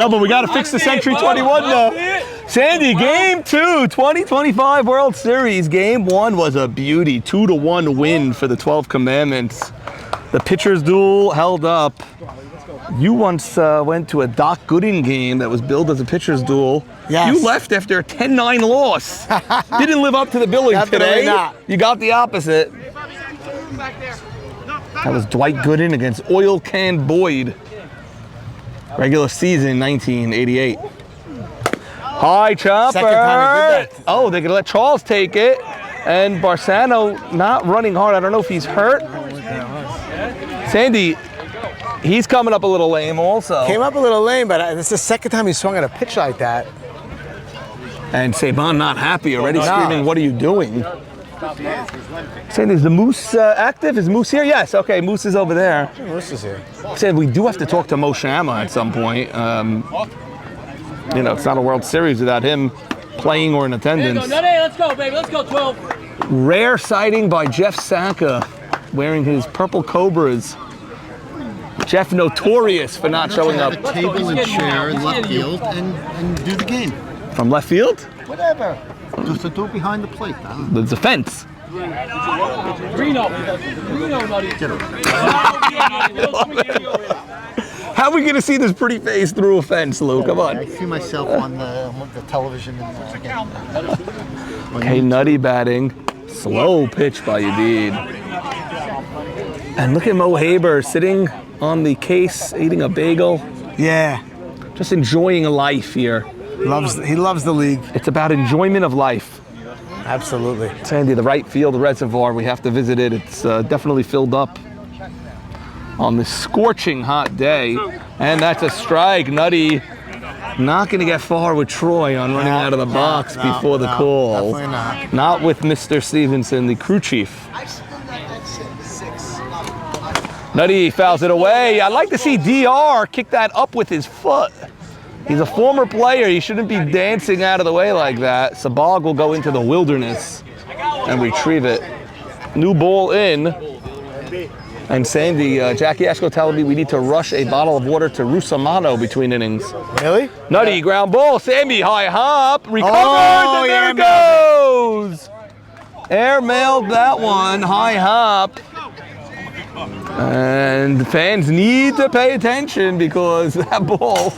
No, but we got to fix the Century 21 though. Sandy, Game 2, 2025 World Series. Game 1 was a beauty. 2-1 win for the 12 Commandments. The pitcher's duel held up. You once went to a Doc Gooden game that was billed as a pitcher's duel. Yes. You left after a 10-9 loss. Didn't live up to the billing today. Not. You got the opposite. That was Dwight Gooden against Oil Can Boyd. Regular season, 1988. High chopper. Second time he did that. Oh, they're going to let Charles take it. And Barsano not running hard. I don't know if he's hurt. Sandy, he's coming up a little lame also. Came up a little lame, but this is the second time he swung at a pitch like that. And Saban not happy, already screaming, "What are you doing?" Sandy, is the Moose active? Is Moose here? Yes, okay, Moose is over there. Moose is here. Sandy, we do have to talk to Mo Shama at some point. You know, it's not a World Series without him playing or in attendance. Let's go, baby. Let's go, 12. Rare sighting by Jeff Saka wearing his purple Cobras. Jeff notorious for not showing up. Have a table and chair in left field and do the game. From left field? Whatever. Just to do it behind the plate. There's a fence. Reno, buddy. How are we going to see this pretty face through a fence, Lou? Come on. I see myself on the television. Okay, Nutty batting. Slow pitch by Yadid. And look at Mo Haber sitting on the case, eating a bagel. Yeah. Just enjoying life here. He loves the league. It's about enjoyment of life. Absolutely. Sandy, the right field reservoir, we have to visit it. It's definitely filled up on this scorching hot day. And that's a strike. Nutty not going to get far with Troy on running out of the box before the call. Definitely not. Not with Mr. Stevenson, the crew chief. Nutty fouls it away. I'd like to see DR kick that up with his foot. He's a former player. He shouldn't be dancing out of the way like that. Sabag will go into the wilderness and retrieve it. New ball in. And Sandy, Jackie Ashko telling me we need to rush a bottle of water to Rusamano between innings. Really? Nutty, ground ball. Sandy, high hop. Recovered, and there it goes. Air mailed that one. High hop. And fans need to pay attention because that ball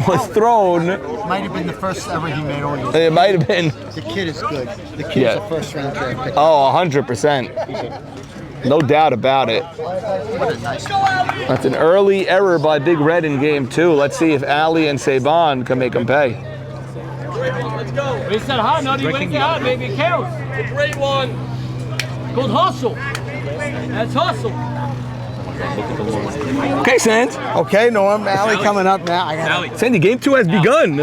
was thrown. Might have been the first ever he made all year. It might have been. The kid is good. The kid's a first round draft pick. Oh, 100%. No doubt about it. That's an early error by Big Red in game 2. Let's see if Ali and Saban can make him pay. Let's go. They said hot, Nutty. When it hot, baby, it counts. A great one. Called hustle. That's hustle. Okay, Sands. Okay, Norm. Allie coming up now. Sandy, game 2 has begun.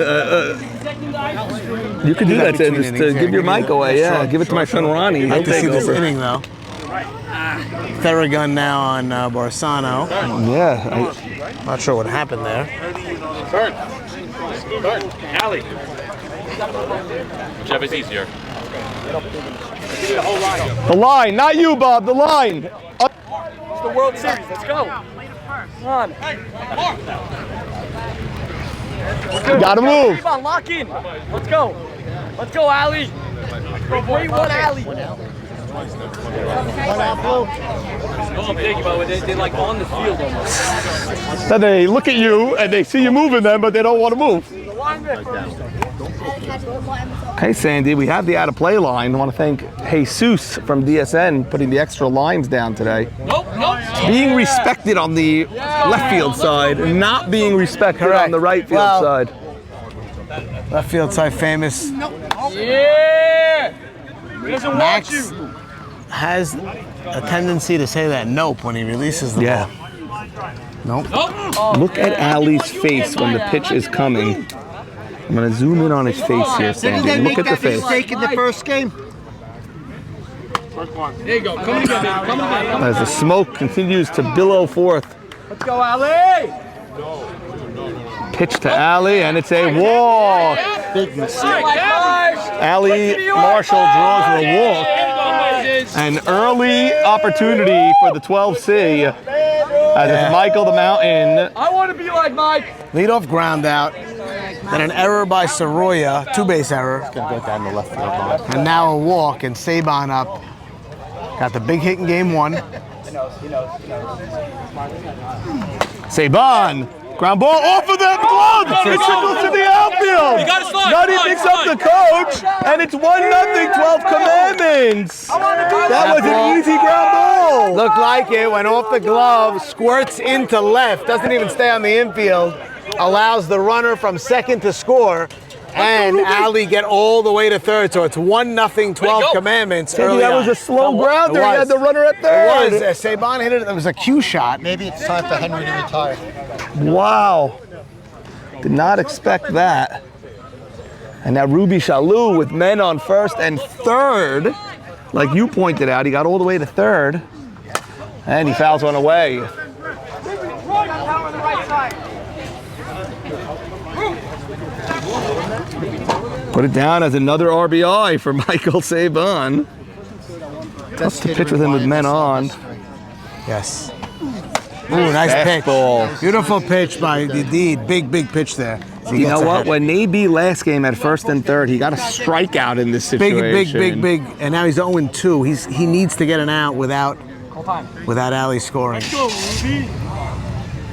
You can do that, Sands. Just give your mic away. Yeah, give it to my son Ronnie. I'd He'll like to see take this over. inning, though. Theragun now on Barsano. Yeah. Not sure what happened there. Turn. Alley. Whichever is easier. The line, not you, Bob. The line. It's the World Series. Let's go. Come on. Gotta move. Come on, lock in. Let's go. Let's go, Allie. Great one, Allie. They're like on the field almost. So they look at you and they see you moving them, but they don't want to move. Hey, Sandy, we have the out of play line. I want to thank Jesus from DSN putting the extra lines down today. Nope. Being respected on the left field side, not being respected on the right field side. Left field side famous. Yeah. Max has a tendency to say that nope when he releases the ball. Nope. Look at Ali's face when the pitch is coming. I'm going to zoom in on his face here, Sandy. Look at the face. Mistake in the first game. There you go. Come together. As the smoke continues to billow forth. Let's go, Allie. Pitch to Ali, and it's a walk. Big mistake. Ali Marshall draws the walk. An early opportunity for the 12C. As it's Michael the Mountain. I want to be like Mike. Leadoff ground out. Then an error by Soroya, two-base error. Gonna go down the left field line. And now a walk and Saban up. Got the big hit in game one. Saban. Ground ball off of that glove. It trickles to the outfield. You gotta slide, Nutty slide, picks up the coach, and it's 1-0, 12 Commandments. That was an easy ground ball. Looked like it, went off the glove, squirts into left, doesn't even stay on the infield, allows the runner from second to score, and Ali get all the way to third. So it's 1-0, 12 Commandments. Maybe that was a slow grounder. He had the runner at third. It was. Saban hit it. It was a cue shot. Maybe it's time for Henry to retire. Wow. Did not expect that. And now Ruby Shalou with men on first and third. Like you pointed out, he got all the way to third. And he fouls one away. Put it down as another RBI for Michael Saban. Tough to pitch with him with men on. Yes. Ooh, nice pitch. Fastball. Beautiful pitch by Indeed. Big pitch there. So You know what? When Naby last game at first and third, he got a strikeout in this situation. Big. And now he's 0-2. He needs to get an out without Ali scoring.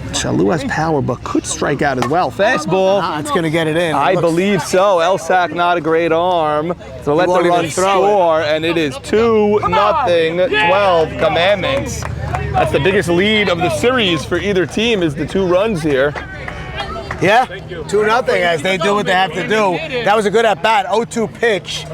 Shalou has power, but could strike out as well. Fastball. It's going to get it in. I believe so. Elsack, not a great arm. So let the run score, and it is 2-0, 12 Commandments. That's the biggest lead of the series for either team is the 2 runs here. Yeah, 2-0 as they do what they have to do. That was a good at-bat, 0-2 pitch.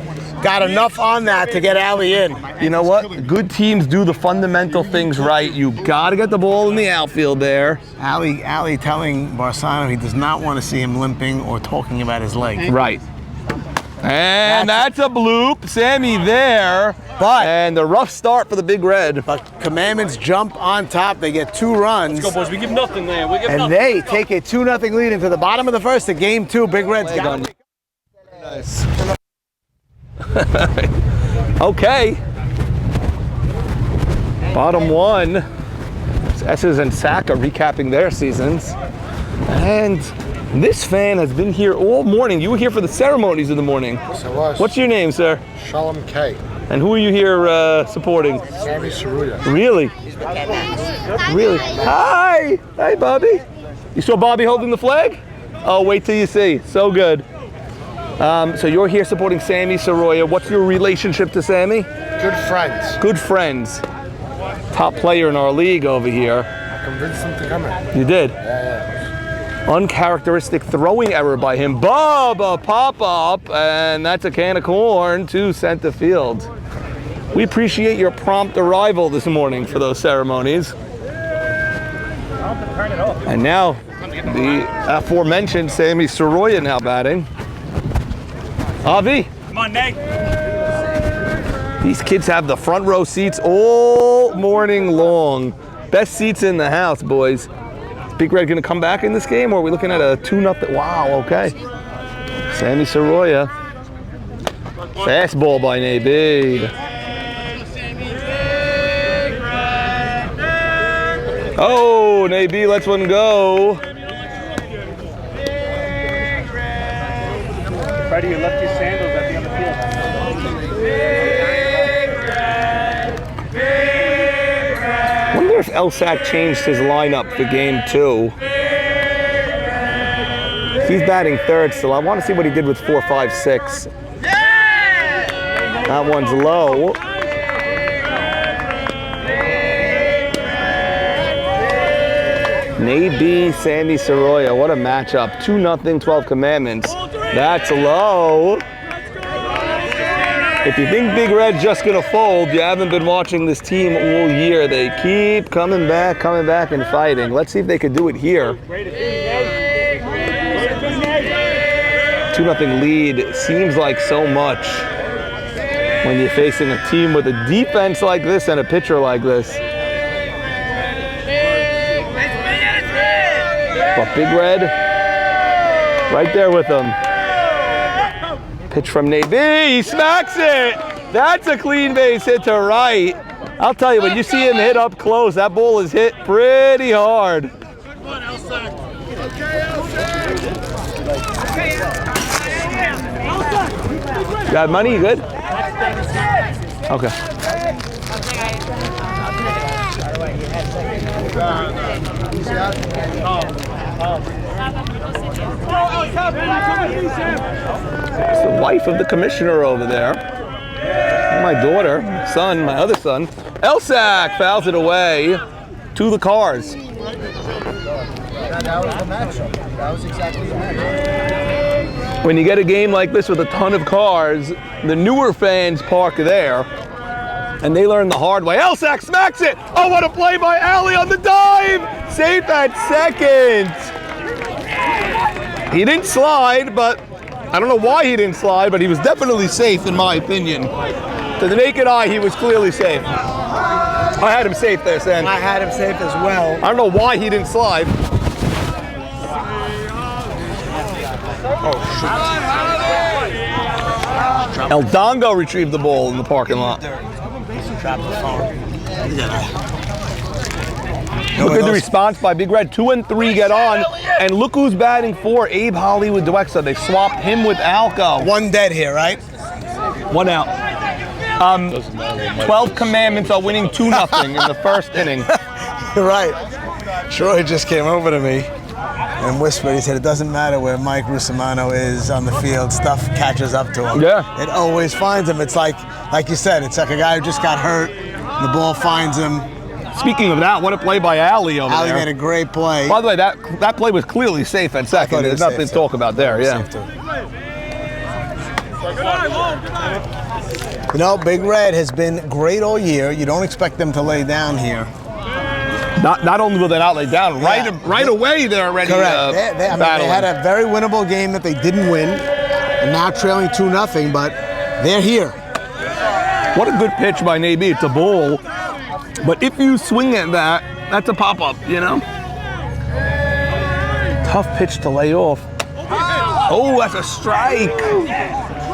Got enough on that to get Ali in. You know what? Good teams do the fundamental things right. You got to get the ball in the outfield there. Ali telling Barsano he does not want to see him limping or talking about his leg. Right. And that's a bloop. Sammy there. But and the rough start for the Big Red. But Commandments jump on top. They get 2 runs. Let's go, boys. We give nothing there. We give and nothing. they take a 2-0 lead into the bottom of the first of game 2. Big Red's got it. Nice. Okay. Bottom 1. S's and Saka recapping their seasons. And this fan has been here all morning. You were here for the ceremonies in the morning. Yes, I was. What's your name, sir? Shalom K. And who are you here supporting? Sammy Saruya. Really? Really? Hi! Hi, Bobby. You saw Bobby holding the flag? Oh, wait till you see. So good. So you're here supporting Sammy Soroya. What's your relationship to Sammy? Good friends. Good friends. Top player in our league over here. I convinced them to come in. You did? Yeah. Uncharacteristic throwing error by him. Bubba pop-up, and that's a can of corn to center field. We appreciate your prompt arrival this morning for those ceremonies. And now, the aforementioned Sammy Soroya now batting. Avi. Come on, Nate. These kids have the front row seats all morning long. Best seats in the house, boys. Is Big Red going to come back in this game, or are we looking at a 2-0? Wow, okay. Sammy Soroya. Fastball by Naby. Oh, Naby lets one go. Freddie, you left your sandals at the other field. I wonder if Elsack changed his lineup for game 2. He's batting third still. I want to see what he did with 4, 5, 6. That one's low. Naby, Sammy Soroya. What a matchup. 2-0, 12 Commandments. That's low. If you think Big Red's just going to fold, you haven't been watching this team all year. They keep coming back and fighting. Let's see if they could do it here. 2-0 lead seems like so much when you're facing a team with a defense like this and a pitcher like this. But Big Red, right there with them. Pitch from Naby, he smacks it. That's a clean base hit to right. I'll tell you, when you see him hit up close, that ball is hit pretty hard. Got money? You good? Okay. It's the wife of the commissioner over there. My daughter, son, my other son. Elsack fouls it away to the Cars. That was the matchup. That was exactly the matchup. When you get a game like this with a ton of cars, the newer fans park there, and they learn the hard way. Elsack smacks it! Oh, what a play by Ali on the dive! Safe at second. He didn't slide, but I don't know why he didn't slide, but he was definitely safe in my opinion. To the naked eye, he was clearly safe. I had him safe there, Sam. I had him safe as well. I don't know why he didn't slide. Oh, shit. El Dongo retrieved the ball in the parking lot. Look at the response by Big Red. 2 and 3 get on. And look who's batting for Abe Hollywood Dwexa. They swapped him with Alco. One dead here, right? 1 out. 12 Commandments are winning 2-0 in the first inning. Right. Troy just came over to me and whispered. He said, it doesn't matter where Mike Russimano is on the field. Stuff catches up to him. Yeah. It always finds him. It's like you said, it's like a guy who just got hurt. The ball finds him. Speaking of that, what a play by Ali over Ali there. made a great play. By the way, that play was clearly safe at second. There's nothing to talk about there, yeah. You know, Big Red has been great all year. You don't expect them to lay down here. Not only will they not lay down, right away they're already Correct. They had a very winnable game that they didn't win, and now trailing 2-0, but they're here. What a good pitch by Nabi. It's a ball. But if you swing at that, that's a pop-up, you know? Tough pitch to lay off. Oh, that's a strike.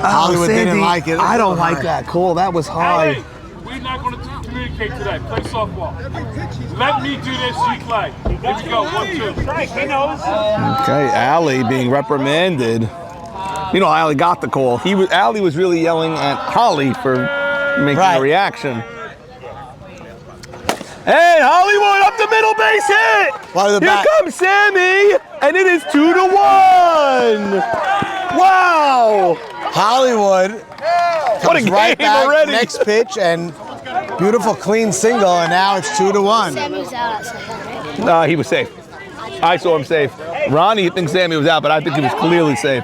Hollywood didn't like it. I don't like that call. That was high. We're not going to communicate today. Play softball. Let me do this, you play. Here we go. 1, 2. Strike. He knows. Okay, Ali being reprimanded. You know, Ali got the call. Ali was really yelling at Holly for making a reaction. And Hollywood up the middle base hit! Here comes Sammy, and it is 2-1. Wow! Hollywood What a comes right game back, already! next pitch, and beautiful clean single, and now it's 2-1. Sammy was out at second. Nah, he was safe. I saw him safe. Ronnie thinks Sammy was out, but I think he was clearly safe.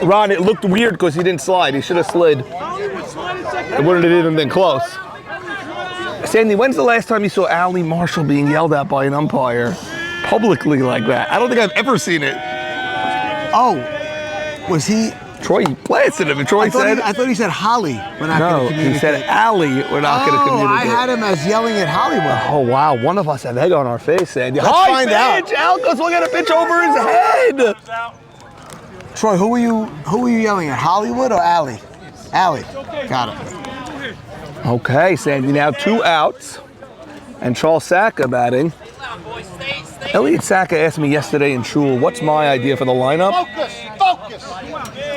Ron, it looked weird because he didn't slide. He should have slid. It wouldn't have even been close. Sandy, when's the last time you saw Ali Marshall being yelled at by an umpire publicly like that? I don't think I've ever seen it. Oh, was he? Troy blasted him, and Troy said... I thought he said Holly. We're not going to communicate. He said Ali, we're not going to communicate. I had him as yelling at Hollywood. Oh, wow. One of us had egg on our face, Sandy. Let's find out. Alco's looking at a pitch over his head. Troy, who were you yelling at, Hollywood or Ali? Ali. Got it. Okay, Sandy, now 2 outs. And Charles Saka batting. Elliot Saka asked me yesterday in Shul, what's my idea for the lineup? Focus!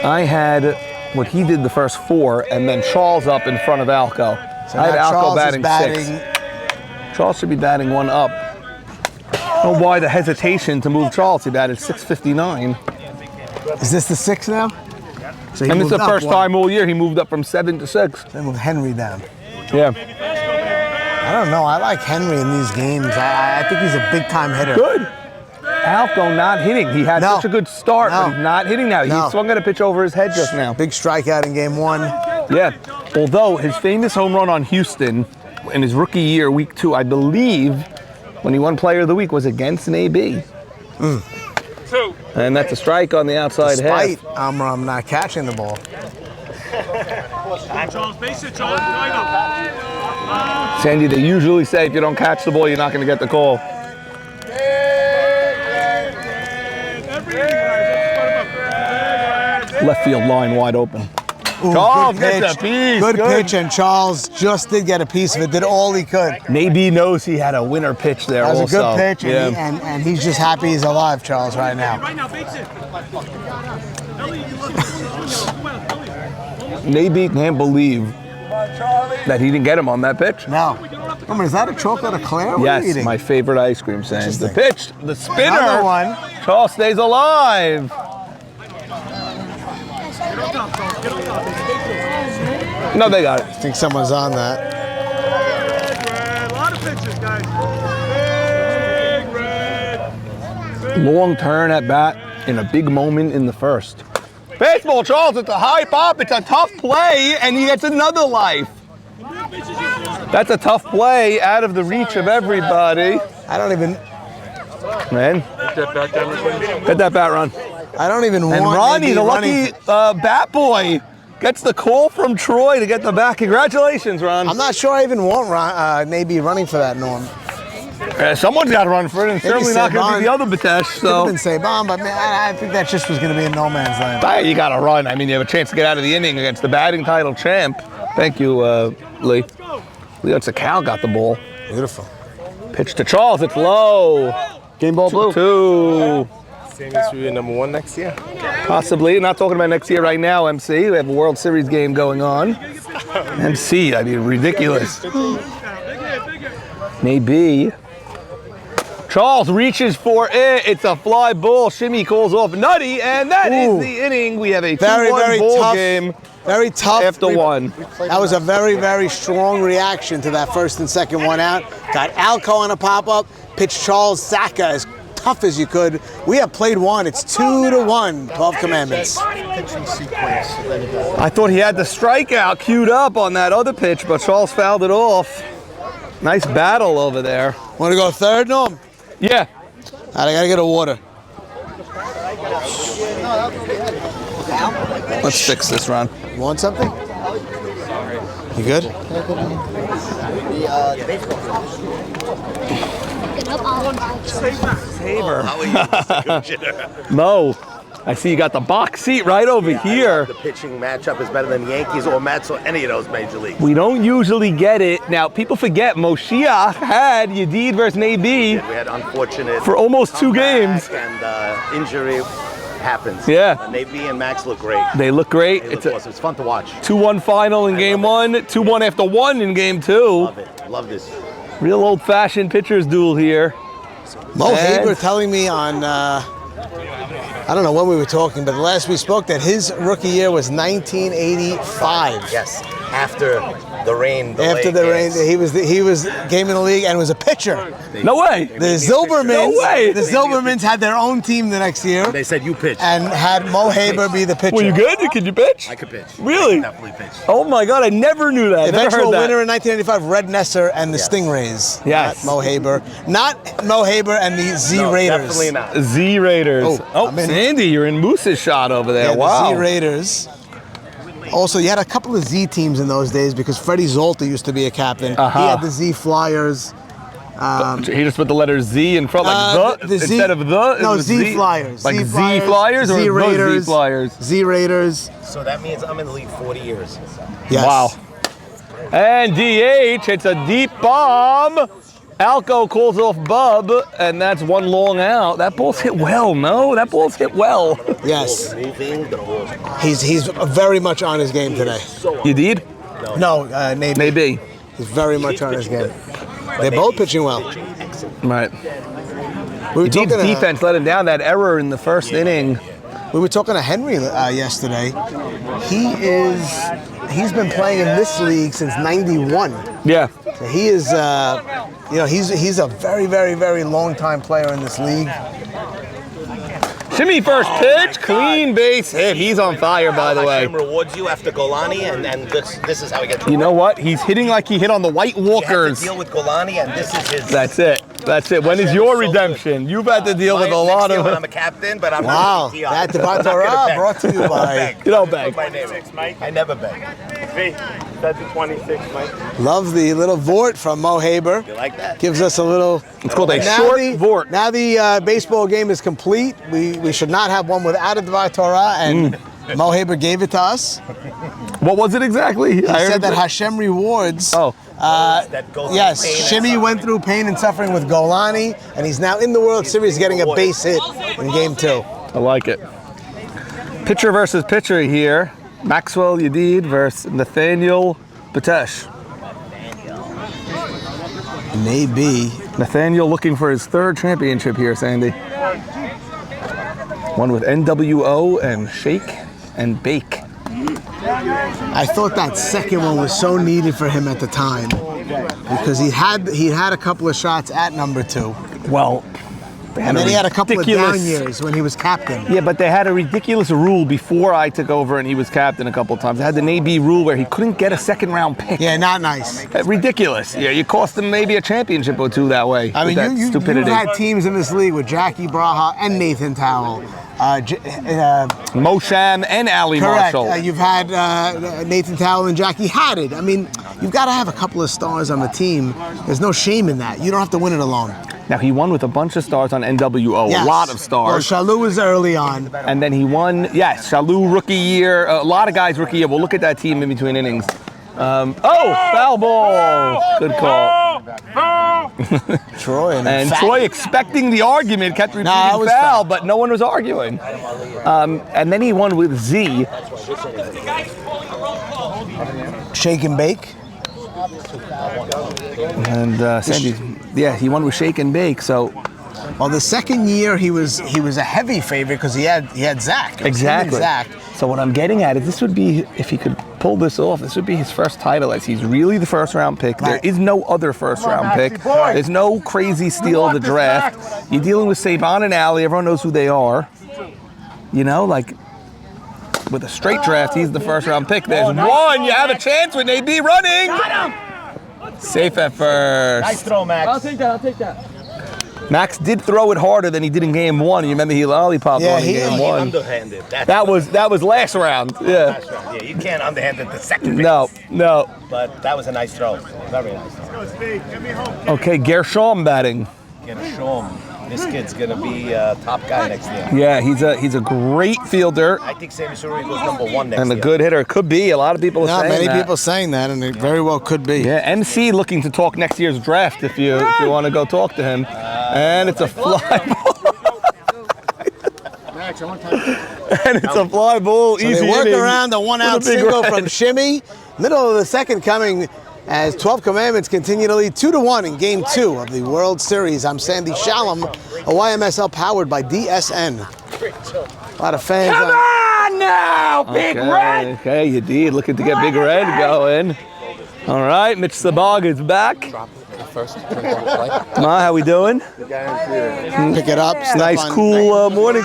I had what he did the first 4, and then Charles up in front of Alco. So I had Alco Charles batting, is 6. Charles should be batting 1 up. I don't know why the hesitation to move Charles. He batted 659. Is this the 6 now? So And this is the first time all year he moved up from 7 to 6. Then move Henry down. Yeah. I don't know. I like Henry in these games. I think he's a big-time hitter. Good. Alco not hitting. He had such a good start, but he's not hitting now. He swung at a pitch over his head just now. Big strikeout in game 1. Yeah. Although his famous home run on Houston in his rookie year, week 2, I believe, when he won Player of the Week, was against an AB. 2. And that's a strike on the outside Despite half. Amram not catching the ball. Charles, base it, Charles. Line up. Sandy, they usually say if you don't catch the ball, you're not going to get the call. Left field line wide open. Ooh, Charles good gets a piece. Good pitch, and Charles just did get a piece of it. Did all he could. Maybe knows he had a winner pitch there That was also. a good pitch, and, Yeah. and he's just happy he's alive, Charles, right now. Maybe can't believe that he didn't get him on that pitch. No. Is that a chocolate eclair? What are you Yes, eating? my favorite ice cream sandwich. The pitch, the spinner. Another one. Charles stays alive. No, they got it. I think someone's on that. A lot of pitches, guys. Big red. Long turn at bat in a big moment in the first. Baseball, Charles, it's a high pop. It's a tough play, and he gets another life. That's a tough play out of the reach of everybody. I don't even. Man, get that bat run. I don't even And want. Ronnie, maybe the running- lucky bat boy, gets the call from Troy to get the bat. Congratulations, Ron. I'm not sure I even want maybe running for that, Norm. Someone's got to run for it, and Maybe certainly not going to Saban. be the other Batesh. Could have So been Saban, but man, I think that just was going to be in no man's land. you got to run. I mean, you have a chance to get out of the inning against the batting title champ. Thank you, Lee. Leo Sakal got the ball. Beautiful. Pitch to Charles. It's low. Game ball blue. 2-2. Same as we number one next year. Possibly. Not talking about next year right now, MC. We have a World Series game going on. MC, I mean, ridiculous. Maybe. Charles reaches for it. It's a fly ball. Shimmy calls off Nutty, and that is the inning. We have a 2-1 ball tough game Very tough. after one. That was a very, very strong reaction to that first and second one out. Got Alco on a pop-up. Pitched Charles Saka as tough as you could. We have played one. It's 2-1. 12 commandments. Pitching sequence. I thought he had the strikeout queued up on that other pitch, but Charles fouled it off. Nice battle over there. Want to go third, Norm? Yeah. All right, I got to get a water. Let's fix this, Ron. You want something? You good? Mo, I see you got the box seat right over here. The pitching matchup is better than Yankees or Mets or any of those major leagues. We don't usually get it. Now, people forget Moshiach had Yedid versus Nabi We had unfortunate for almost 2 comeback games. and injury happens. Yeah. Navy and Max look great. They look great. They It's look a awesome. It's fun to watch. 2-1 final in game 1, 2-1 after 1 in game 2. Love it. Love this. Real old-fashioned pitchers duel here. Mo And- Haber telling me on, I don't know when we were talking, but the last we spoke that his rookie year was 1985. Yes. After the rain. After the rain, he was game in the league and was a pitcher. No way. The Zilbermans, No way. the Zilbermans had their own team the next year They said you pitch. and had Mo Haber be the pitcher. Were you good? Could you pitch? I could pitch. Really? I could definitely pitch. Oh my God, I never knew that. Never Eventual heard that. winner in 1985, Red Nesser and the Stingrays. Yes. Not Mo Haber. Not Mo Haber and the Z No, Raiders. definitely not. Z Raiders. Oh, I'm in. Sandy, you're in Moose's shot over there. Yeah, wow. the Z Raiders. Also, you had a couple of Z teams in those days because Freddie Zolta used to be a captain. Uh-huh. He had the Z Flyers. He just put the letter Z in front, like the Z- instead of the. it No, was Z Flyers. Like Z Z Flyers or Z the Raiders. Z Flyers. Z Raiders. So that means I'm in the league 40 years. Yes. Wow. And DH, it's a deep bomb. Alco calls off Bub, and that's one long out. That ball's hit well, no? That ball's hit well. Yes. Moving the ball. He's very much on his game today. You did? No, Navy. Maybe. He's very much on his game. They're both pitching well. Right. We were Deep's talking to, defense let him down. That error in the first inning. we were talking to Henry yesterday. He's been playing in this league since '91. Yeah. So he is, he's a very, very, very long time player in this league. Shimmy first pitch, clean base hit. He's on fire, by the way. Hashem rewards you after Golani, and this is how he gets. You know what? He's hitting like he hit on the White You have Walkers. to deal with Golani, and this is his. That's it. That's it. When is your redemption? You've had to deal with a lot Next year when of. I'm a captain, but I'm Wow, not. that Devat Torah brought to you by. You don't beg. My name. I never beg. V, that's the 26, Mike. Love the little vort from Mo Haber. You like that? Gives us a little. It's called a Now short the- vort. Now the baseball game is complete. We should not have one without a Devat Torah, and Mo Haber gave it to us. What was it exactly? He said that Hashem rewards. Oh. Yes, Shimmy went through pain and suffering with Golani, and he's now in the World Series getting a base hit in Game 2. I like it. Pitcher versus pitcher here. Maxwell Yedid versus Nathaniel Batesh. Maybe. Nathaniel looking for his 3rd championship here, Sandy. One with NWO and Shake and Bake. I thought that second one was so needed for him at the time because he had a couple of shots at number 2. Well, and then he had a couple of down years when he was captain. Yeah, but they had a ridiculous rule before I took over and he was captain a couple of times. They had the AB rule where he couldn't get a 2nd round pick. Yeah, not nice. Ridiculous. Yeah, you cost him maybe a championship or 2 that way. I mean, you've had teams in this league with Jackie Braha and Nathan Towell. Mosham and Ali correct. Marshall. You've had Nathan Towell and Jackie Haddad. I mean, you've got to have a couple of stars on the team. There's no shame in that. You don't have to win it alone. Now, he won with a bunch of stars on NWO, yes. A lot of stars. Well, Shalou was early on. And then he won, yes, Shalou rookie year, a lot of guys rookie year. We'll look at that team in between innings. Foul ball. Good call. Troy and Troy expecting the argument, kept repeating foul, but no one was arguing. And then he won with Z. Shake and Bake. And Sandy, yeah, he won with Shake and Bake. So, well, the second year he was a heavy favorite because he had Zach. Exactly. Zach. So what I'm getting at is this would be, if he could pull this off, this would be his first title as he's really the 1st round pick. Right. There is no other 1st round pick. There's no crazy steal of the draft. You're dealing with Savon and Ali. Everyone knows who they are. You know, like with a straight draft, he's the 1st round pick. There's one. You have a chance with AB running. Got him. Safe at first. Nice throw, Max. I'll take that. Max did throw it harder than he did in game 1. You remember he lollipopped on in game 1. Underhanded. That was last round. Yeah. Last round. Yeah, you can't underhand it the second base. No. But that was a nice throw. Very nice throw. Okay, Gershom batting. Gershom. This kid's gonna be a top guy next year. Yeah, he's a great fielder. I think Sammy Suri goes number 1 next year. And a good hitter. Could be. A lot of people are saying that. Not many people saying that, and it very well could be. Yeah, MC looking to talk next year's draft if you want to go talk to him. And it's a fly ball. And it's a fly ball. So easy they work inning around the 1-out single from Shimmy. Middle of the 2nd coming as 12 Commandments continue to lead 2-1 in Game 2 of the World Series. I'm Sandy Shalom, a YMSL powered by DSN. A lot of fans. Come on now, Big Red! Okay, you did. Looking to get Big Red going. All right, Mitch Sabag is back. Ma, how we doing? Pick it up. Nice, cool morning.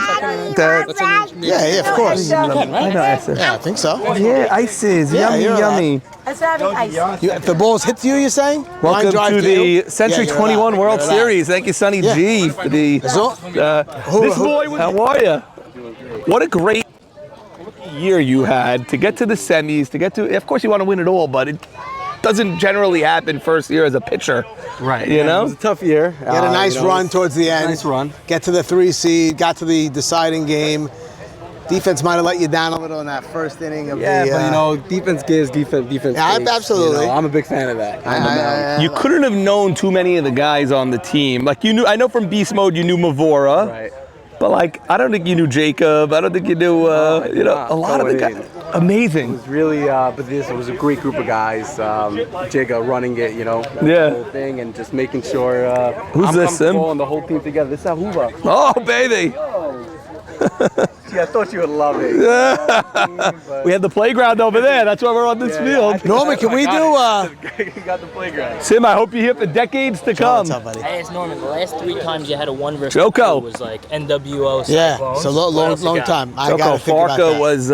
Yeah, of course. I know ices. Yeah, I think so. Yeah, ices. Yeah, yummy. Let's have ice. If the balls hit you, you're saying? Welcome to the Century 21 World You're Series. Thank you, Sonny G, for the. This boy. How are you? What a great year you had to get to the semis. To get to, of course, you want to win it all, but it doesn't generally happen first year as a pitcher. Right. You know? It was a tough year. Get a nice run towards the end. Nice run. Get to the 3 seed, got to the deciding game. Defense might have let you down a little in that first inning of but defense gives, defense yeah, takes. absolutely. I'm a big fan of that. You couldn't have known too many of the guys on the team. Like you knew, I know from Beast Mode you knew Mavora. Right. But like, I don't think you knew Jacob. I don't think you knew, a lot of the guys. Amazing. It was really, it was a great group of guys. Jacob running it, Yeah. the whole thing, and just making sure Who's I'm this, comfortable and the whole team together. This is Ahuva. Oh, baby. Yeah, I thought you would love it. We have the playground over there. That's why we're on this field. Norman, can we do? You got the playground. Sim, I hope you're here for decades to come. What's up, buddy? Hey, it's Norman. The last 3 times you had a 1 versus Joko. 2 was like NWO. Yeah, Cyclones. so long time. I Joko gotta think about Farka that. was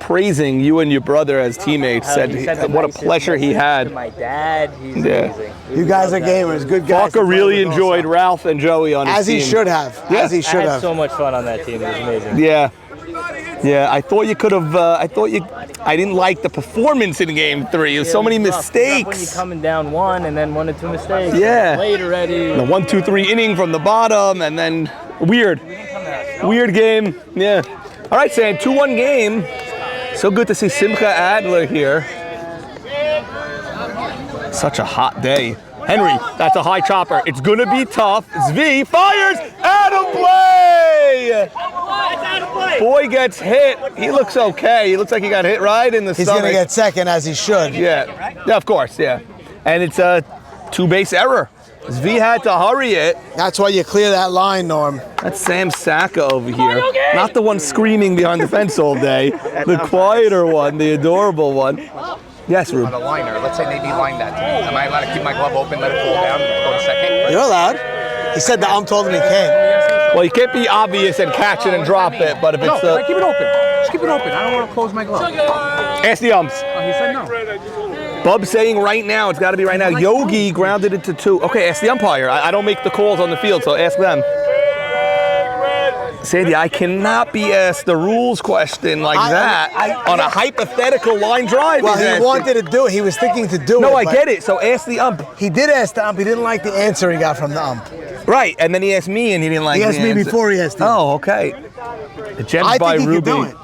praising you and your brother as teammates. He Said the what a nicest pleasure he things to had. My dad, he's Yeah. amazing. You guys are gamers, good guys. Farka really enjoyed Ralph and Joey on his as team. he should have. Yeah. As he I should had have. so much fun on that team. It was amazing. Yeah. Yeah, I thought you could have. I didn't like the performance in Game 3. It was so many When you're mistakes. coming down 1 and then 1 or 2 mistakes. Yeah. Late already. The 1-2-3 inning from the bottom, and then weird game. Yeah. All right, Sam, 2-1 game. So good to see Simcha Adler here. Such a hot day. Henry, that's a high chopper. It's gonna be tough. Zvi fires, out of play! Boy gets hit. He looks okay. He looks like he got hit right in the stomach. He's gonna get second, as he should. Yeah, of course, yeah. And it's a 2-base error. Zvi had to hurry it. That's why you clear that line, Norm. That's Sam Saka over here. Not the one screaming behind the fence all day. The quieter one, the adorable one. Yes, Rube. On a liner, let's say maybe line that. Am I allowed to keep my glove open, let it fall down, go to second? You're allowed. He said the ump told him he can't. Well, you can't be obvious and catch it and drop it, but if it's No, keep it open. Just keep it open. I don't want to close my glove. ask the umps. Oh, he said no. Bub's saying right now, it's got to be right now. Yogi grounded it to 2. Okay, ask the umpire. I don't make the calls on the field, so ask them. Sandy, I cannot be asked the rules question like that on a hypothetical line drive. Well, he wanted to do it. He was thinking to do it. No, I get it. So ask the ump. He did ask the ump. He didn't like the answer he got from the ump. Right, and then he asked me, and he didn't like the answer. He asked me before he asked you. Oh, okay. The gems by think he Ruby. could do it.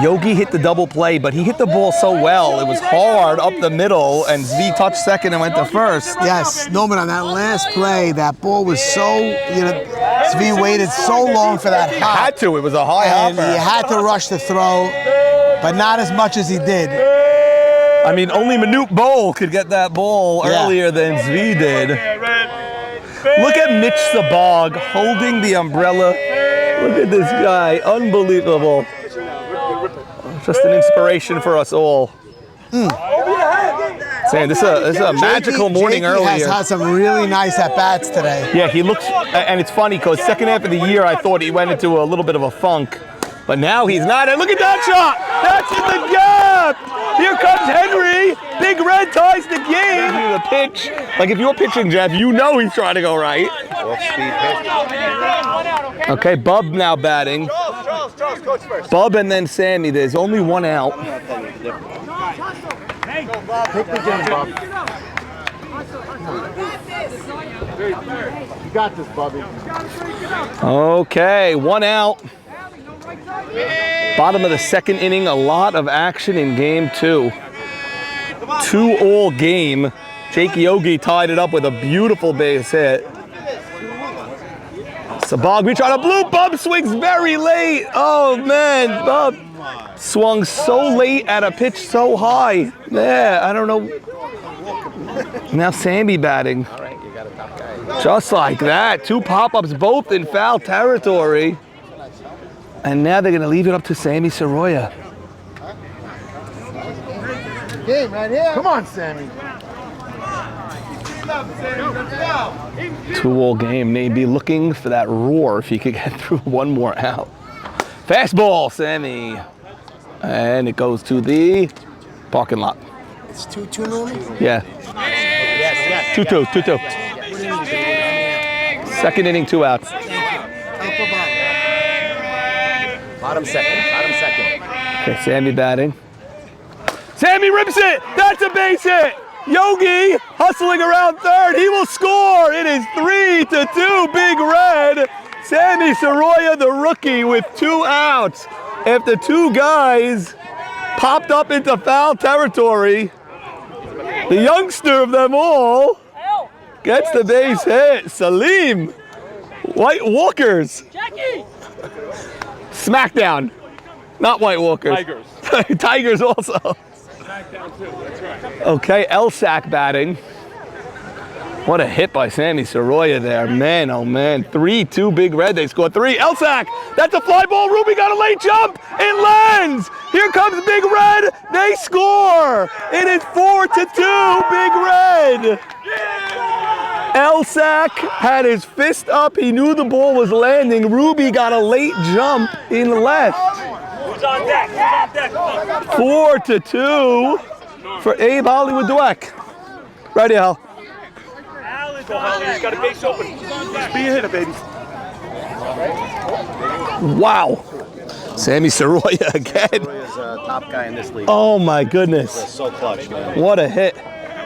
Yogi hit the double play, but he hit the ball so well. It was hard up the middle, and Zvi touched second and went to first. Yes, Norman, on that last play, that ball was so, Zvi waited so long for that hop. Had to. It was a high And hopper. he had to rush the throw, but not as much as he did. I mean, only Manute Bowl could get that ball earlier than Zvi did. Look at Mitch Sabag holding the umbrella. Look at this guy. Unbelievable. Just an inspiration for us all. Saying this is a magical morning JP earlier. has had some really nice at-bats today. Yeah, he looks, and it's funny because second half of the year I thought he went into a little bit of a funk, but now he's not. And look at that shot! That's in the gap! Here comes Henry. Big Red ties the game. The pitch, like if you're pitching, Jeff, you know he's trying to go right. Okay, Bub now batting. Bub and then Sammy. There's only one out. Pick the game, Bob. You got this, Bubby. Okay, one out. Bottom of the second inning, a lot of action in game 2. 2-all game. Jake Yogi tied it up with a beautiful base hit. Sabag, we try to blue. Bub swings very late. Oh man, Bub swung so late at a pitch so high. Yeah, I don't know. Now Sammy batting. All right, you got a top guy. Just like that. 2 pop-ups, both in foul territory. And now they're going to leave it up to Sammy Soroya. Game right here. Come on, Sammy. 2-all game. Maybe looking for that roar if he could get through one more out. Fastball, Sammy. And it goes to the parking lot. It's 2-2 Norman? Yeah. Yes. 2-2, 2-2. Second inning, 2 outs. Bottom second. Okay, Sammy batting. Sammy rips it! That's a base hit! Yogi hustling around third. He will score. It is 3-2, Big Red. Sammy Soroya, the rookie, with 2 outs. After 2 guys popped up into foul territory, the youngster of them all gets the base hit. Salim. White Walkers. Smackdown. Not White Walkers. Tigers. Tigers also. Smackdown too, that's right. Okay, Elsack batting. What a hit by Sammy Soroya there. Man, oh man. 3-2 Big Red. They scored 3. Elsack, that's a fly ball. Ruby got a late jump. It lands. Here comes Big Red. They score. It is 4-2 Big Red. Elsack had his fist up. He knew the ball was landing. Ruby got a late jump in left. Who's on deck? 4-2 for Abe Hollywood Dweck. Right here, Hal. Go, Holly. He's got a base open. Just be a hitter, baby. Wow. Sammy Soroya again. Soroya's top guy in this league. Oh my goodness. So clutch, man. What a hit.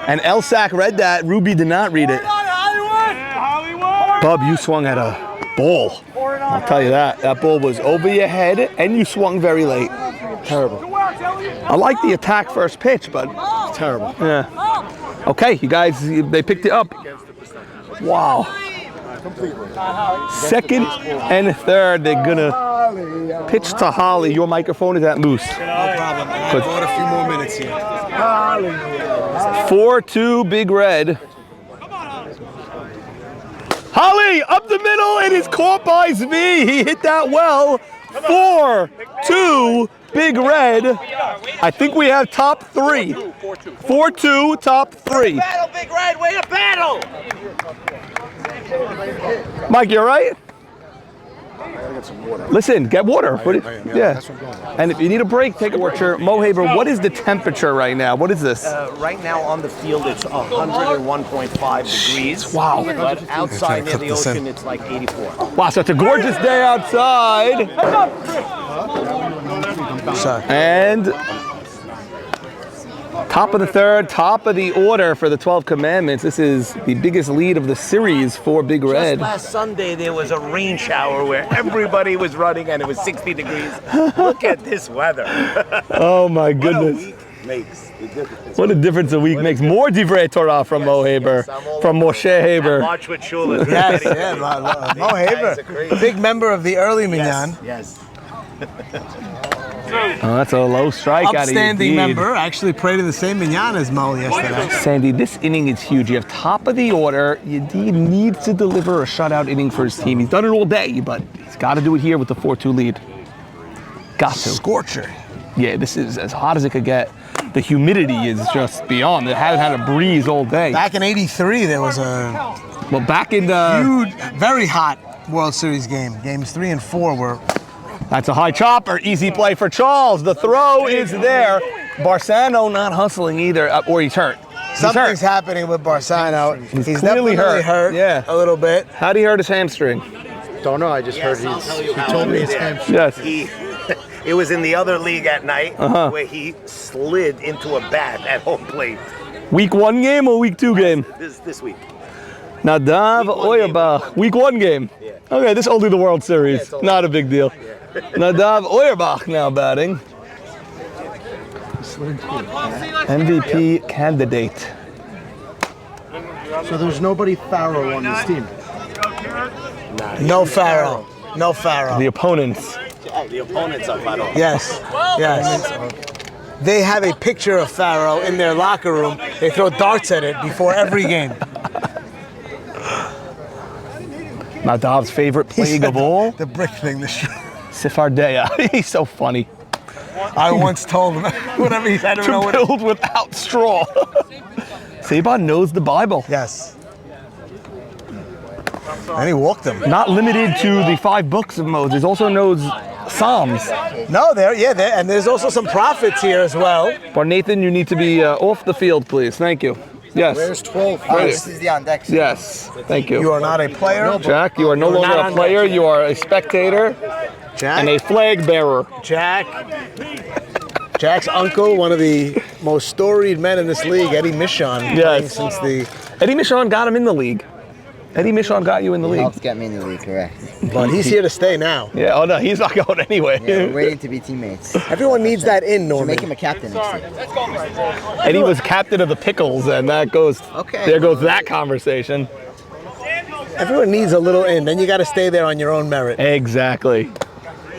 And Elsack read that. Ruby did not read it. Hollywood! Bub, you swung at a bull. I'll tell you that. That bull was over your head, and you swung very late. Terrible. I like the attack first pitch, but terrible. Yeah. Okay, you guys, they picked it up. Wow. Second and third, they're gonna pitch to Holly. Your microphone is at Moose. No problem. I bought a few more minutes here. 4-2 Big Red. Holly up the middle, and it's caught by Zvi. He hit that well. 4-2 Big Red. I think we have top three. 4-2 top three. Battle, Big Red, way to battle! Mike, you all right? Listen, get water. Yeah. And if you need a break, take a water. Mo Haber, what is the temperature right now? What is this? Right now on the field, it's 101.5 degrees. Wow. But outside near the ocean, it's like 84. Wow, so it's a gorgeous day outside. And top of the third, top of the order for the 12 Commandments. This is the biggest lead of the series for Big Red. Just last Sunday, there was a rain shower where everybody was running and it was 60 degrees. Look at this weather. Oh my goodness. What a week makes the difference. What a difference a week makes. More Divrei Torah from Mo Haber, from Moshe Haber. March with Shula. Yes, yeah, Mo Haber, big member of the early minyan. Yes. Oh, that's a low strike out of you. Upstanding member. I actually prayed in the same minyan as Mo yesterday. Sandy, this inning is huge. You have top of the order. Yedid needs to deliver a shutout inning for his team. He's done it all day, but he's got to do it here with the 4-2 lead. Got to. Scorcher. Yeah, this is as hot as it could get. The humidity is just beyond. It hasn't had a breeze all day. Back in '83, there was a Well, back in the... huge, very hot World Series game. Games 3 and 4 were... That's a high chopper. Easy play for Charles. The throw is there. Barsano not hustling either, or he's hurt. Something's happening with Barsano. He's clearly definitely hurt. Yeah. A little bit. How'd he hurt his hamstring? Don't know. I just heard he told me his hamstring. Yes. It was in the other league at night where he slid into a bat at home plate. Week 1 game or week 2 game? This week. Nadav Auerbach. Week 1 game. Yeah. Okay, this is only the World Series. Not a big deal. Yeah. Nadav Auerbach now batting. MVP candidate. So there's nobody Farrow on this team. No Farrow. No Farrow. The opponents. The opponents are Faro. Yes. Yes. They have a picture of Farrow in their locker room. They throw darts at it before every game. Nadav's favorite plague of all? The brick thing. Sephardeia. He's so funny. I once told him whatever he said. To build without straw. Saban knows the Bible. Yes. And he walked them. Not limited to the 5 books of Moses. Also knows Psalms. No, and there's also some prophets here as well. Bar Nathan, you need to be off the field, please. Thank you. Yes. Where's 12? This is the on deck. Yes. Thank you. You are not a player. Jack, you are no longer a player. You are a spectator and a flag bearer. Jack's uncle, one of the most storied men in this league, Eddie Michon. Yes. Since the Eddie Michon got him in the league. Eddie Michon got you in the league. Helped get me in the league, correct. But he's here to stay now. Yeah, oh no, he's not going anywhere. Yeah, we're waiting to be teammates. Everyone needs that in, To Norman. make him a captain next year. Eddie was captain of the Pickles, and that goes, there goes that conversation. Everyone needs a little in. Then you got to stay there on your own merit. Exactly.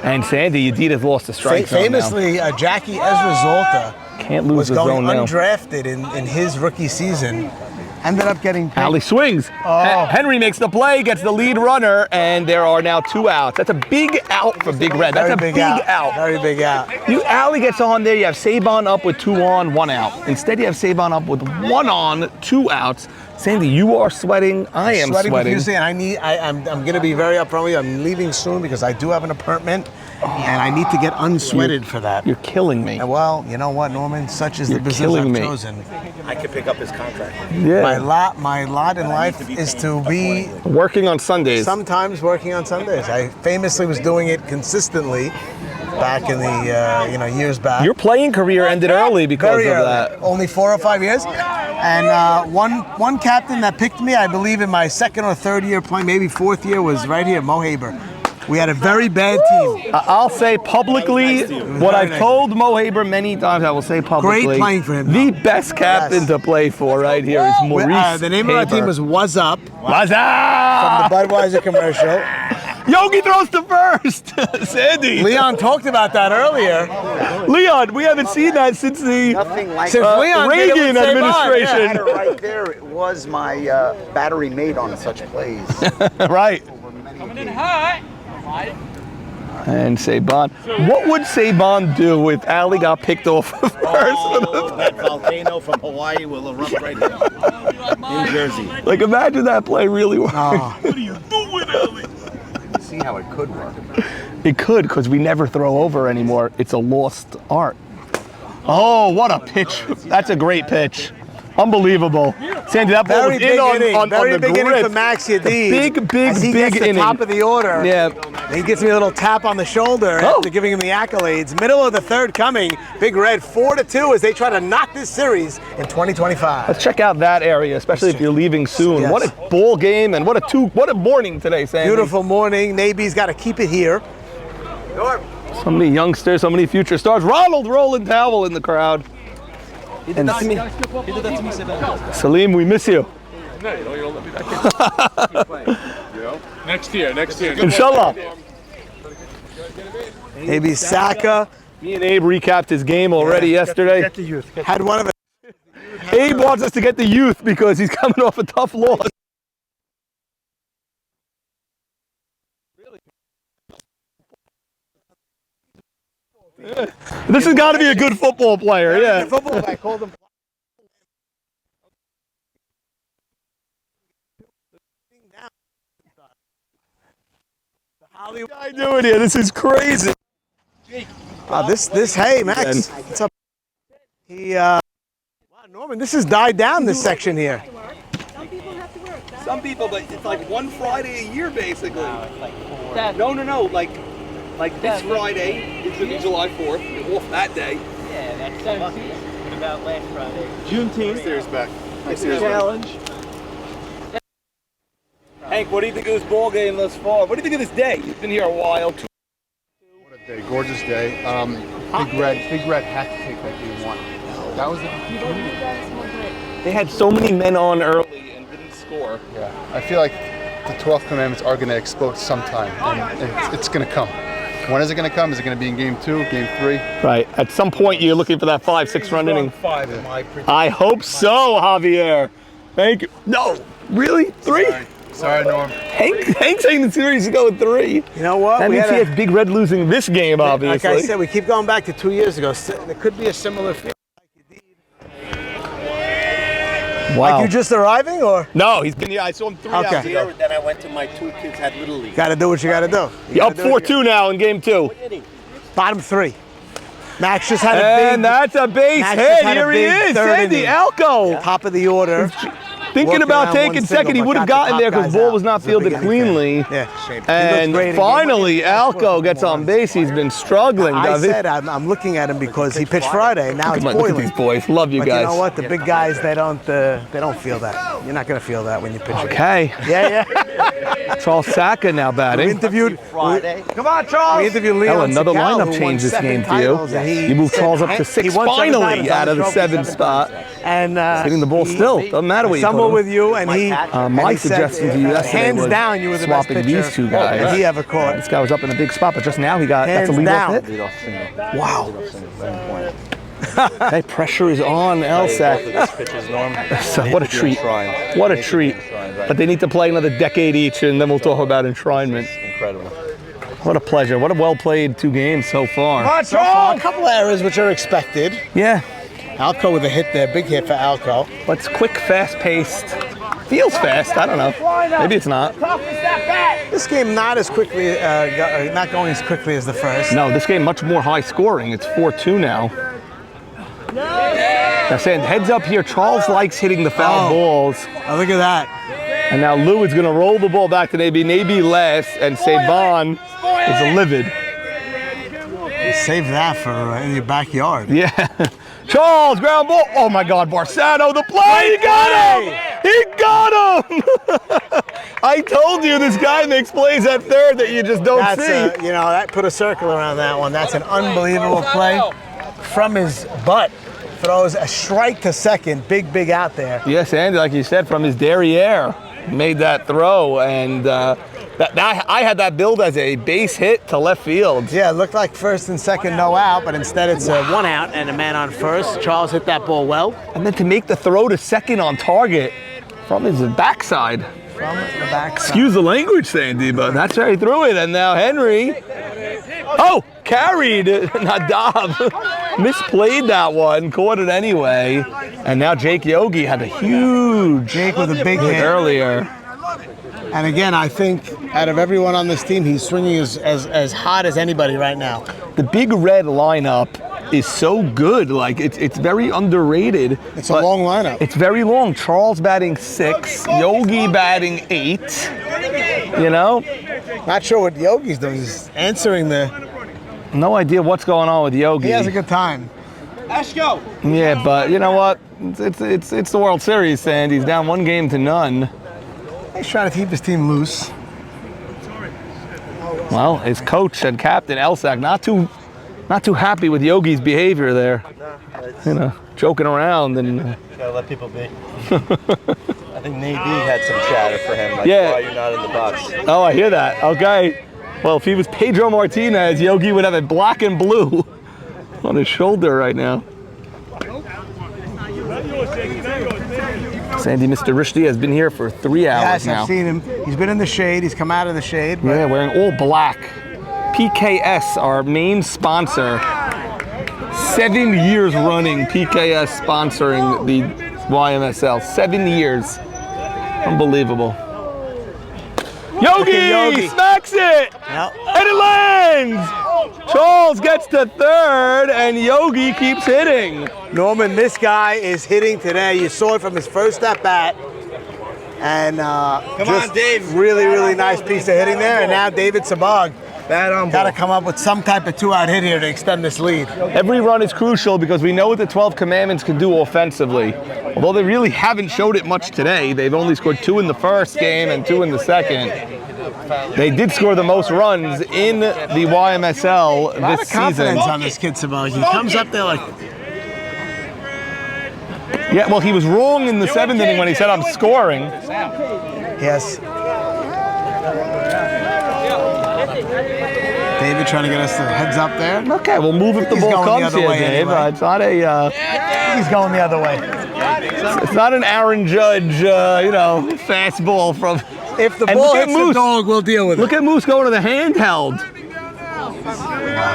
And Sandy, Yedid has lost a strike zone famously, Jackie Ezra Zolta can't lose was the going zone now. undrafted in his rookie season. Ended up getting picked. Ali swings. Oh. Henry makes the play, gets the lead runner, and there are now 2 outs. That's a big out for Big Red. That's Very a big out. Very big out. Ali gets on there. You have Saban up with 2 on, 1 out. Instead, you have Saban up with 1 on, 2 outs. Sandy, you are sweating. I am sweating. Profusely, and I'm going to be very upfront with you. I'm leaving soon because I do have an apartment, and I need to get unsweated for that. You're killing me. And well, you know what, Norman? Such is the business I've chosen. I could pick up his contract. Yeah. My lot in life is to be working on Sundays. Sometimes working on Sundays. I famously was doing it consistently back in the years back. Your playing career ended early because Very of early. that. Only 4 or 5 years. And one captain that picked me, I believe in my second or third year playing, maybe fourth year, was right here, Mo Haber. We had a very bad team. I'll say publicly what I've told Mo Haber many times. I will say publicly. Great playing for him. The best captain to play for right here is Maurice. The name of our team was What's Up. What's Up? From the Budweiser commercial. Yogi throws to first. Sandy. Leon talked about that earlier. Leon, we haven't seen that since the Reagan administration. I had it right there. It was my battery made on such plays. Right. Coming in high. And Saban. What would Saban do if Ali got picked off first? That volcano from Hawaii will erupt right here in Jersey. Like, imagine that play really worked. What are you doing, Ali? See how it could work. It could, because we never throw over anymore. It's a lost art. Oh, what a pitch. That's a great pitch. Unbelievable. Sandy, that ball was in on very the big inning grip. for Max Yadid. Big As he gets the inning. top of the order. Yeah. He gets me a little tap on the shoulder after giving him the accolades. Middle of the third coming. Big Red 4-2 as they try to knock this series in 2025. Let's check out that area, especially if you're leaving soon. Yes. What a ball game and what a morning today, Sandy. Beautiful morning. Navy's got to keep it here. So many youngsters, so many future stars. Ronald Roland Towel in the crowd. And Salim, we miss you. No, you don't let me back. Next year. Inshallah. Maybe Saka. Me and Abe recapped his game already yesterday. Get the youth. Had one of it. Abe wants us to get the youth because he's coming off a tough loss. This has got to be a good football player, yeah. Football, I called him. What are you doing here? This is crazy. Hey, Max. What's up? Wow, Norman, this has died down, this section here. Some people, but it's like one Friday a year, basically. No. Like this Friday is going to be July 4th. We're off that day. Yeah, that's 17th. What about last Friday? Juneteenth. Next year's back. Challenge. Hank, what do you think of this ball game thus far? What do you think of this day? You've been here a while. What a day, gorgeous day. Big Red had to take that game one. That was They had so many men on early and didn't score. Yeah, I feel like the 12 commandments are going to explode sometime, and it's going to come. When is it going to come? Is it going to be in game 2, game 3? Right. At some point, you're looking for that 5-6 run inning. I hope so, Javier. Thank you. No, really? 3? Sorry, Norm. Hank's saying the series is going 3. You know what? That means he has Big Red losing this game, obviously. Like I said, we keep going back to 2 years ago. There could be a similar feel. Wow. Like you just arriving, or? No, he's been here. I saw him 3 hours ago. Then I went to my 2 kids had Little League. Got to do what you got to do. You're up 4-2 now in game 2. Bottom 3. Max just had a big. And that's a base hit. Here he is, Sandy Alco. Top of the order. Thinking about taking second, he would have gotten there because the ball was not fielded cleanly. Yeah. And finally, Alco gets on base. He's been struggling. I said I'm looking at him because he pitched Friday, and now it's Come on, boiling. look at these boys. Love you But guys. you know what? The big guys, they don't feel that. You're not going to feel that when you pitch. Okay. Yeah. Charles Saka now We batting. interviewed. Come on, Charles. We interviewed Leon Hell, another Segal, lineup who won change this 7 game for you. titles, and he You moved said Charles up to he 6 won 7 finally titles out of the on 7th spot. And hitting the ball still. Doesn't matter what you Stumbled put him. with you, and he. My suggestion to you yesterday hands was down, you were the best swapping pitcher these two guys. that he ever caught. This guy was up in a big spot, but just now he got that's a Hands leadoff hit. down. Wow. Hey, pressure is on Elsack. So what a treat. What a treat. But they need to play another decade each, and then we'll talk about enshrinement. Incredible. What a pleasure. What a well-played 2 games so far. A couple of errors which are expected. Yeah. Alco with a hit there, big hit for Alco. But it's quick, fast-paced. Feels fast. I don't know. Maybe it's not. This game not going as quickly as the first. No, this game much more high-scoring. It's 4-2 now. Now, saying heads up here, Charles likes hitting the foul balls. Oh, look at that. And now Lou is going to roll the ball back to Nabi last, and Saban is livid. Save that for in your backyard. Yeah. Charles, ground ball. Oh my God, Barsano, the play. He got him. He got him. I told you this guy makes plays at third that you just don't see. You know, that put a circle around that one. That's an unbelievable play from his butt. Throws a strike to second. Big out there. Yes, Andy, like you said, from his derriere, made that throw, and I had that billed as a base hit to left field. Yeah, it looked like first and second no out, but instead it's a 1 out and a man on first. Charles hit that ball well. And then to make the throw to second on target from his backside. From the backside. Excuse the language, Sandy, but that's where he threw it. And now Henry, carried Nadav, misplayed that one, caught it anyway. And now Jake Yogi had a huge Jake with a big hit earlier. And again, I think out of everyone on this team, he's swinging as hot as anybody right now. The big red lineup is so good. Like, it's very underrated. It's a long lineup. It's very long. Charles batting 6, Yogi batting 8. You know? Not sure what Yogi's doing. He's answering the... No idea what's going on with Yogi. He has a good time. Let's go. Yeah, but you know what? It's the World Series, Sandy. He's down 1-0. He's trying to keep his team loose. Well, his coach and captain Elsack not too happy with Yogi's behavior there. You know, joking around and. Gotta let people be. I think Nate B had some chatter for him. Like, Yeah. why you're not in the box. Oh, I hear that. Okay. Well, if he was Pedro Martinez, Yogi would have it black and blue on his shoulder right now. Sandy, Mr. Rushdie has been here for 3 hours Yes, now. I've seen him. He's been in the shade. He's come out of the shade. But Yeah, wearing all black. PKS, our main sponsor. 7 years running, PKS sponsoring the YMSL. 7 years. Unbelievable. Yogi smacks it! Yep. And it lands! Charles gets to third, and Yogi keeps hitting. Norman, this guy is hitting today. You saw it from his first at bat. And just Dave. really nice piece of hitting there. And now David Sabag got to come up with some type of 2-out hit here to extend this lead. Every run is crucial because we know what the 12 commandments can do offensively. Although they really haven't showed it much today. They've only scored 2 in the first game and 2 in the second. They did score the most runs in the YMSL A lot this of confidence season. on this kid Sabag. He comes up there like... Yeah, well, he was wrong in the 7th inning when he said, I'm scoring. Yes. David trying to get us the heads up there. Okay, we'll move if the He's ball going the comes other here, way Dave. anyway. It's not a... He's going the other way. It's not an Aaron Judge, fastball from... If the And ball look at hits the Moose. dog, we'll deal with it. Look at Moose going to the handheld.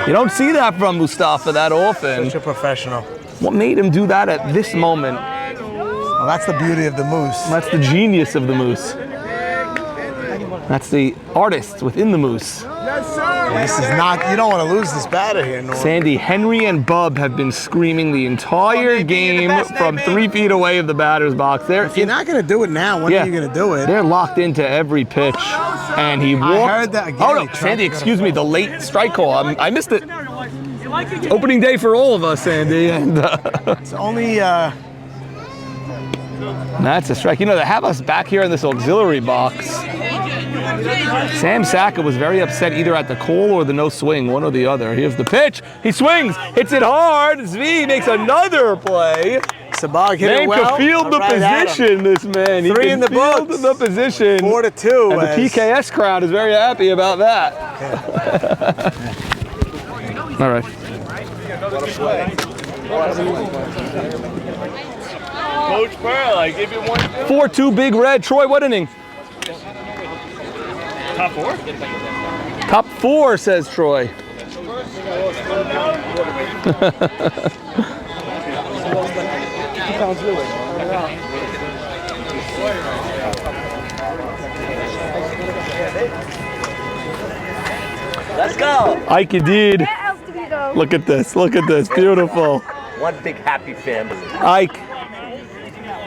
You don't see that from Mustafa that often. Such a professional. What made him do that at this moment? Well, that's the beauty of the Moose. That's the genius of the Moose. That's the artist within the Moose. This is not, you don't want to lose this batter here, Norm. Sandy, Henry and Bub have been screaming the entire game from 3 feet away of the batter's box. If you're not going to do it now, when are you going to do it? They're locked into every pitch. And he walked. I heard that again. Oh, no, Sandy, excuse me, the late strike call. I missed it. Opening day for all of us, Sandy. And It's only... that's a strike. You know, they have us back here in this auxiliary box. Sam Saka was very upset either at the call or the no swing, one or the other. Here's the pitch. He swings, hits it hard. Zvi makes another play. Sabag hit it well. Man can field the position, this man. He 3 can in the field books. the position. 4-2. And the PKS crowd is very happy about that. All right. Coach Pearl, I give you 1. 4-2 Big Red. Troy, what inning? Top 4? Top 4, says Troy. Let's go. Ike did. Look at this. Look at this. Beautiful. One big happy family. Ike.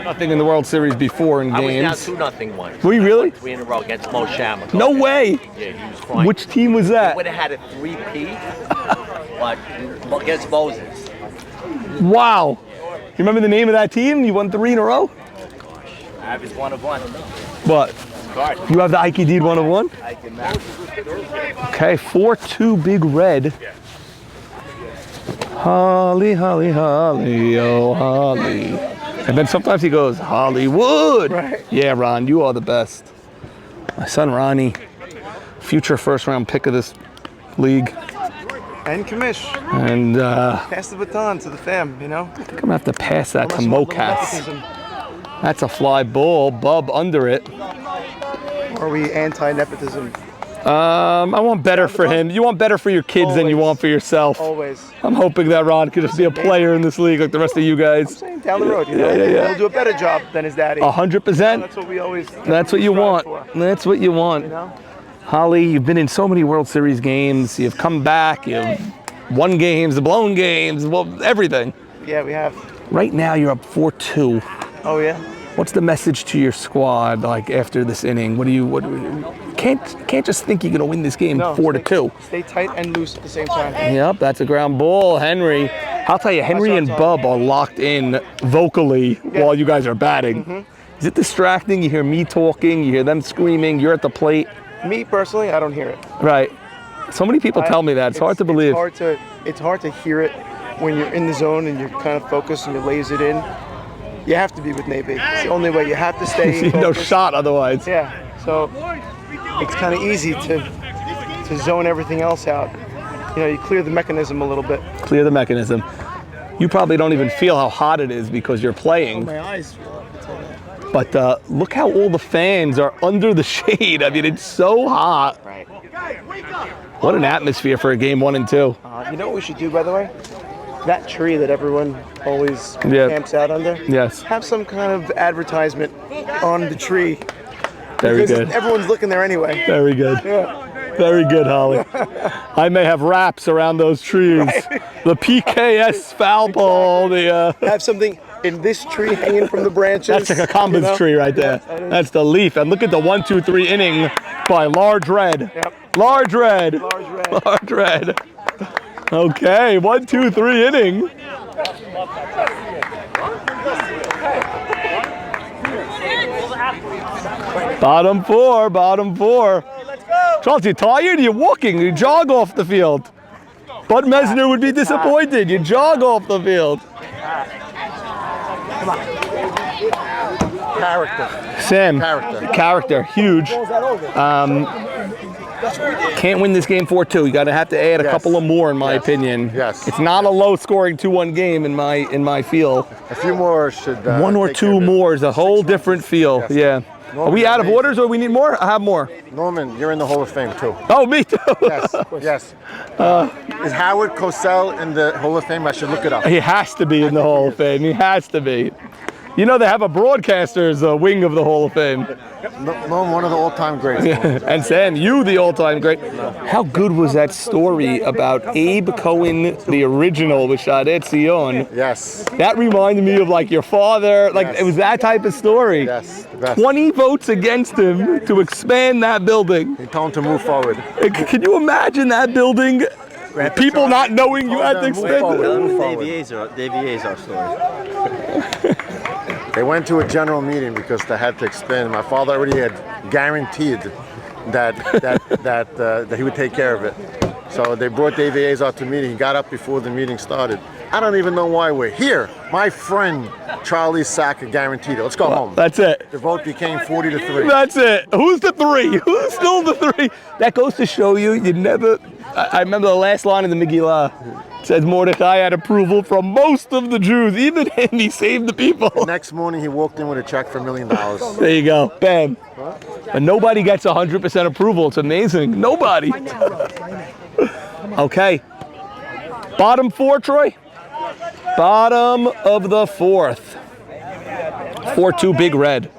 Nothing in the World Series before in I was games. down 2-0 once. Were you really? 3 in a row against Mo Shamrock. No way. Yeah, he was crying. Which team was that? Would have had a 3-P, but against Moses. Wow. You remember the name of that team? You won 3 in a row? I have his 1 of 1. What? You have the Ike Deed 1 of 1? Okay, 4-2 Big Red. Holly, holly, holly, oh holly. And then sometimes he goes, Hollywood. Right. Yeah, Ron, you are the best. My son Ronnie, future first-round pick of this league. And commish. And Pass the baton to the fam, you know? I think I'm gonna have to pass that to Unless you want Mocats. nepotism. That's a fly ball, Bub under it. Or are we anti-nepotism? I want better for him. You want better for your kids than you want for yourself. Always. I'm hoping that Ron could just be a player in this league like the rest of you guys. Saying down the road, you know? Yeah. He'll do a better job than his daddy. 100%. That's what we always. That's what you strive want. for, That's what you want. you know? Holly, you've been in so many World Series games. You've come back. You've won games, blown games, well, everything. Yeah, we have. Right now, you're up 4-2. Oh yeah. What's the message to your squad like after this inning? What do you can't just think you're gonna win this game 4-2. Stay tight and loose at the same time. Yep, that's a ground ball, Henry. I'll tell you, Henry and Bub are locked in vocally while you guys are batting. Is it distracting? You hear me talking, you hear them screaming, you're at the plate. Me personally, I don't hear it. Right. So many people tell me that. It's hard to believe. It's hard to hear it when you're in the zone and you're kind of focused and you laser it in. You have to be with Navy. It's the only way. You have to stay no focused. shot otherwise. Yeah. So it's kind of easy to zone everything else out. You know, you clear the mechanism a little bit. Clear the mechanism. You probably don't even feel how hot it is because you're playing. My eyes feel up. But look how all the fans are under the shade. I mean, it's so hot. Right. What an atmosphere for a game 1 and 2. You know what we should do, by the way? That tree that everyone always camps out under. Yes. Have some kind of advertisement on the tree. Very Because good. everyone's looking there anyway. Very good. Yeah. Very good, Holly. I may have wraps around those trees. Right. The PKS foul ball. The have something in this tree hanging from the branches. That's like a Kambas tree right there. That's the leaf. And look at the 1-2-3 inning by Large Red. Yep. Large Red. Large red. Large Red. Okay, 1-2-3 inning. Bottom four. Charles, you tired? You're walking. You jog off the field. Bud Mesner would be disappointed. You jog off the field. Character. Sam. Character. Huge. Can't win this game 4-2. You gotta have to add a couple of more, in my opinion. Yes. It's not a low-scoring 2-1 game in my feel. A few more should. One or two more is a whole different feel. Yes. Yeah. Are we out of orders, or we need more? I have more. Norman, you're in the Hall of Fame too. Oh, me too. Yes. Is Howard Cosell in the Hall of Fame? I should look it up. He has to be in the Hall of Fame. He has to be. You know they have a broadcaster's wing of the Hall of Fame. No, one of the all-time greats. And Sam, you the all-time great. How good was that story about Abe Cohen, the original with Shadet Zion? Yes. That reminded me of like your father. Like it was that type of story. Yes. The best. 20 votes against him to expand that building. He told him to move forward. Can you imagine that building? People not knowing you had to expand it. Davey A's our story. They went to a general meeting because they had to expand. My father already had guaranteed that he would take care of it. So they brought Davey A's out to the meeting. He got up before the meeting started. I don't even know why we're here. My friend Charlie Sacker guaranteed it. Let's go home. That's it. The vote became 40-3. That's it. Who's the 3? Who's still the 3? That goes to show you never. I remember the last line in the Megillah. It says Mordecai had approval from most of the Jews. Even him, he saved the people. The next morning, he walked in with a check for $1 million. There you go. Bam. But nobody gets 100% approval. It's amazing. Nobody. Okay. Bottom 4, Troy? Bottom of the 4th. 4-2 Big Red.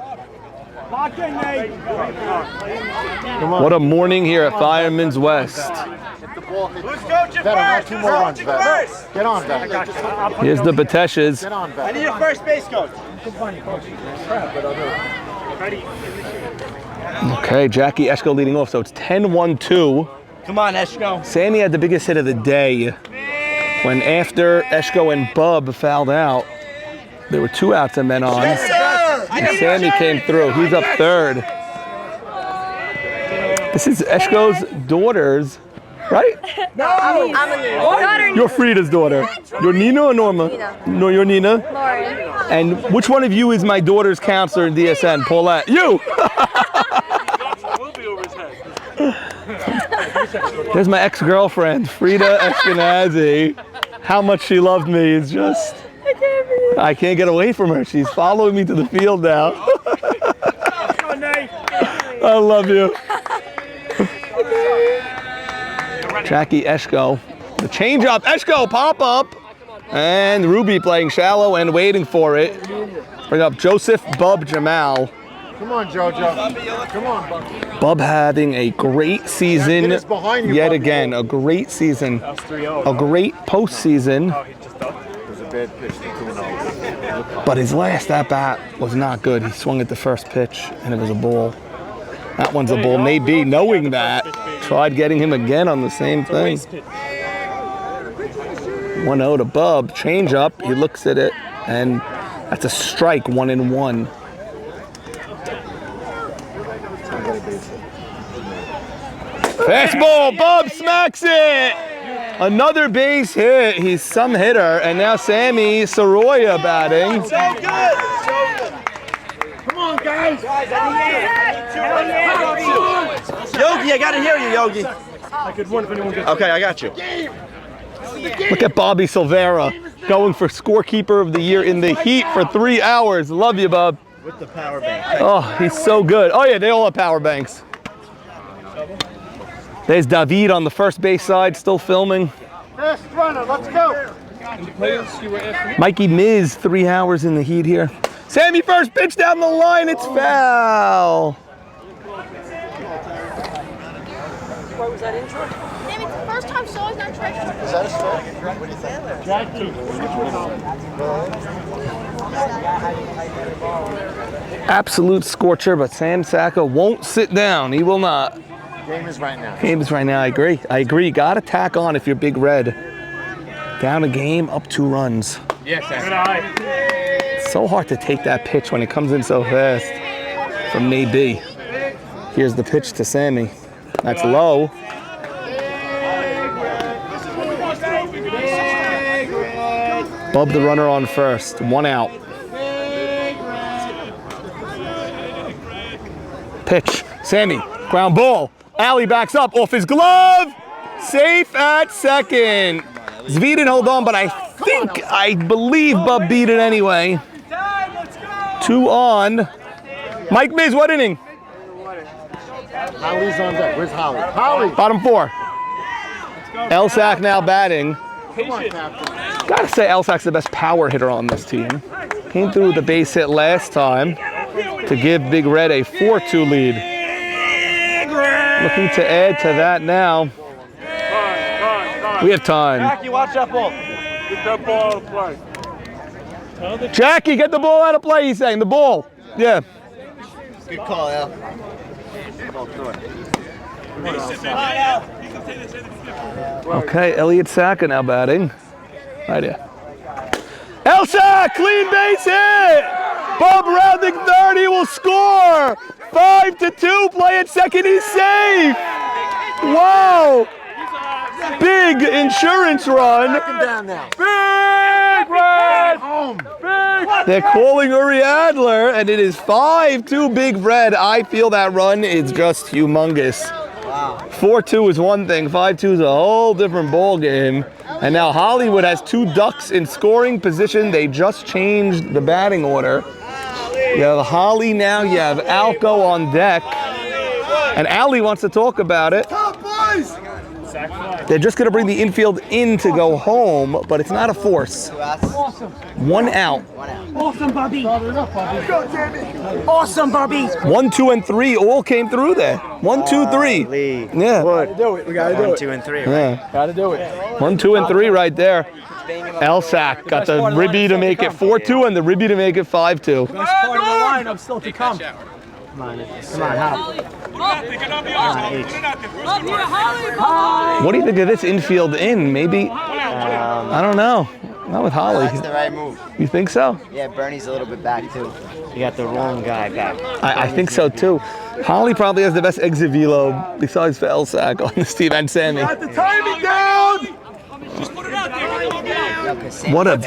What a morning here at Fireman's West. Two more runs, Vet. Get on, Vet. Here's the Bateshes. Get on, Vet. I need a first base coach. Okay, Jackie Eshko leading off, so it's 10-1-2. Come on, Eshko. Sammy had the biggest hit of the day. when after Eshko and Bub fouled out, there were 2 outs and men on. And Sammy came through. He's up third. This is Eshko's daughter's, right? No, I'm a You're Frida's daughter. You're Nina or Norma? Nina. No, you're Nina. Lauren. And which one of you is my daughter's counselor in DSN? Paulette. You! There's my ex-girlfriend, Frida Eskenazi. How much she loved me is just... I can't get away from her. She's following me to the field now. I love you. Jackie Eshko. The change-up. Eshko, pop up. And Ruby playing shallow and waiting for it. Bring up Joseph Bub Jamal. Come on, JoJo. Come on, Bub. Bub having a great season yet again. A great season. A great postseason. But his last at-bat was not good. He swung at the first pitch, and it was a ball. That one's a ball. Maybe knowing that, tried getting him again on the same thing. 1-0 to Bub. Change up. He looks at it, and that's a strike, 1-1. Fastball. Bub smacks it. Another base hit. He's some hitter, and now Sammy Soroya batting. So good. Come on, guys. Yogi, I gotta hear you, Yogi. I could run if anyone gets Okay, I got you. Look at Bobby Silvera going for scorekeeper of the year in the heat for 3 hours. Love you, Bob. With the power bank. Oh, he's so good. Oh yeah, they all have power banks. There's David on the first base side, still filming. Fast runner, let's go. Mikey Miz, 3 hours in the heat here. Sammy first pitch down the line, it's foul. Where was that intro? Damn, it's the first time Shaw's not treasured. Is that a story? What do you think? Absolute scorcher, but Sam Sacco won't sit down. He will not. Game is right now. Game is right now. I agree. You got to tack on if you're Big Red. Down a game, up 2 runs. Yes, It's so hard to take that pitch when it comes in so fast from maybe. Here's the pitch to Sammy. That's low. Bub the runner on first. 1 out. Pitch. Sammy. Ground ball. Alley backs up off his glove. Safe at second. Zvi didn't hold on, but I believe Bub beat it anyway. 2 on. Mike Miz, what inning? Holly's on deck. Where's Holly? Holly! Bottom 4. Elsack now batting. Come on, Captain. Gotta say Elsak's the best power hitter on this team. Came through with the base hit last time to give Big Red a 4-2 lead. Looking to add to that now. We have time. Jackie, watch that ball. Get that ball out of play. Jackie, get the ball out of play, he's saying. The ball. Yeah. Good call, Al. Okay, Elliott Sacca now batting. Right here. Elsack, clean base hit! Bub rounding third, he will score! 5-2, play at second, he's safe! Wow! Big insurance run. Big Red! Home. They're calling Uri Adler, and it is 5-2 Big Red. I feel that run is just humongous. 4-2 is one thing, 5-2 is a whole different ball game. And now Hollywood has 2 ducks in scoring position. They just changed the batting order. You have Holly now, you have Alco on deck. And Ali wants to talk about it. They're just going to bring the infield in to go home, but it's not a force. 1 out. Awesome, Bobby. Awesome, Bobby. 1, 2, and 3 all came through there. 1, 2, 3. Yeah. Gotta do it. We gotta do it. 1, 2, and 3. Right? Yeah. Gotta do it. 1, 2, and 3 right there. Elsack got the ribby to make it 4-2 and the ribby to make it 5-2. Best part of the lineup still to come. Come on, Hop. What do you think of this infield in? Maybe I don't know. Not with Holly. That's the right move. You think so? Yeah, Bernie's a little bit back too. You got the wrong guy back. I think so too. Holly probably has the best exit velo besides for Elsack on this team and Sammy. Got the timing down! What a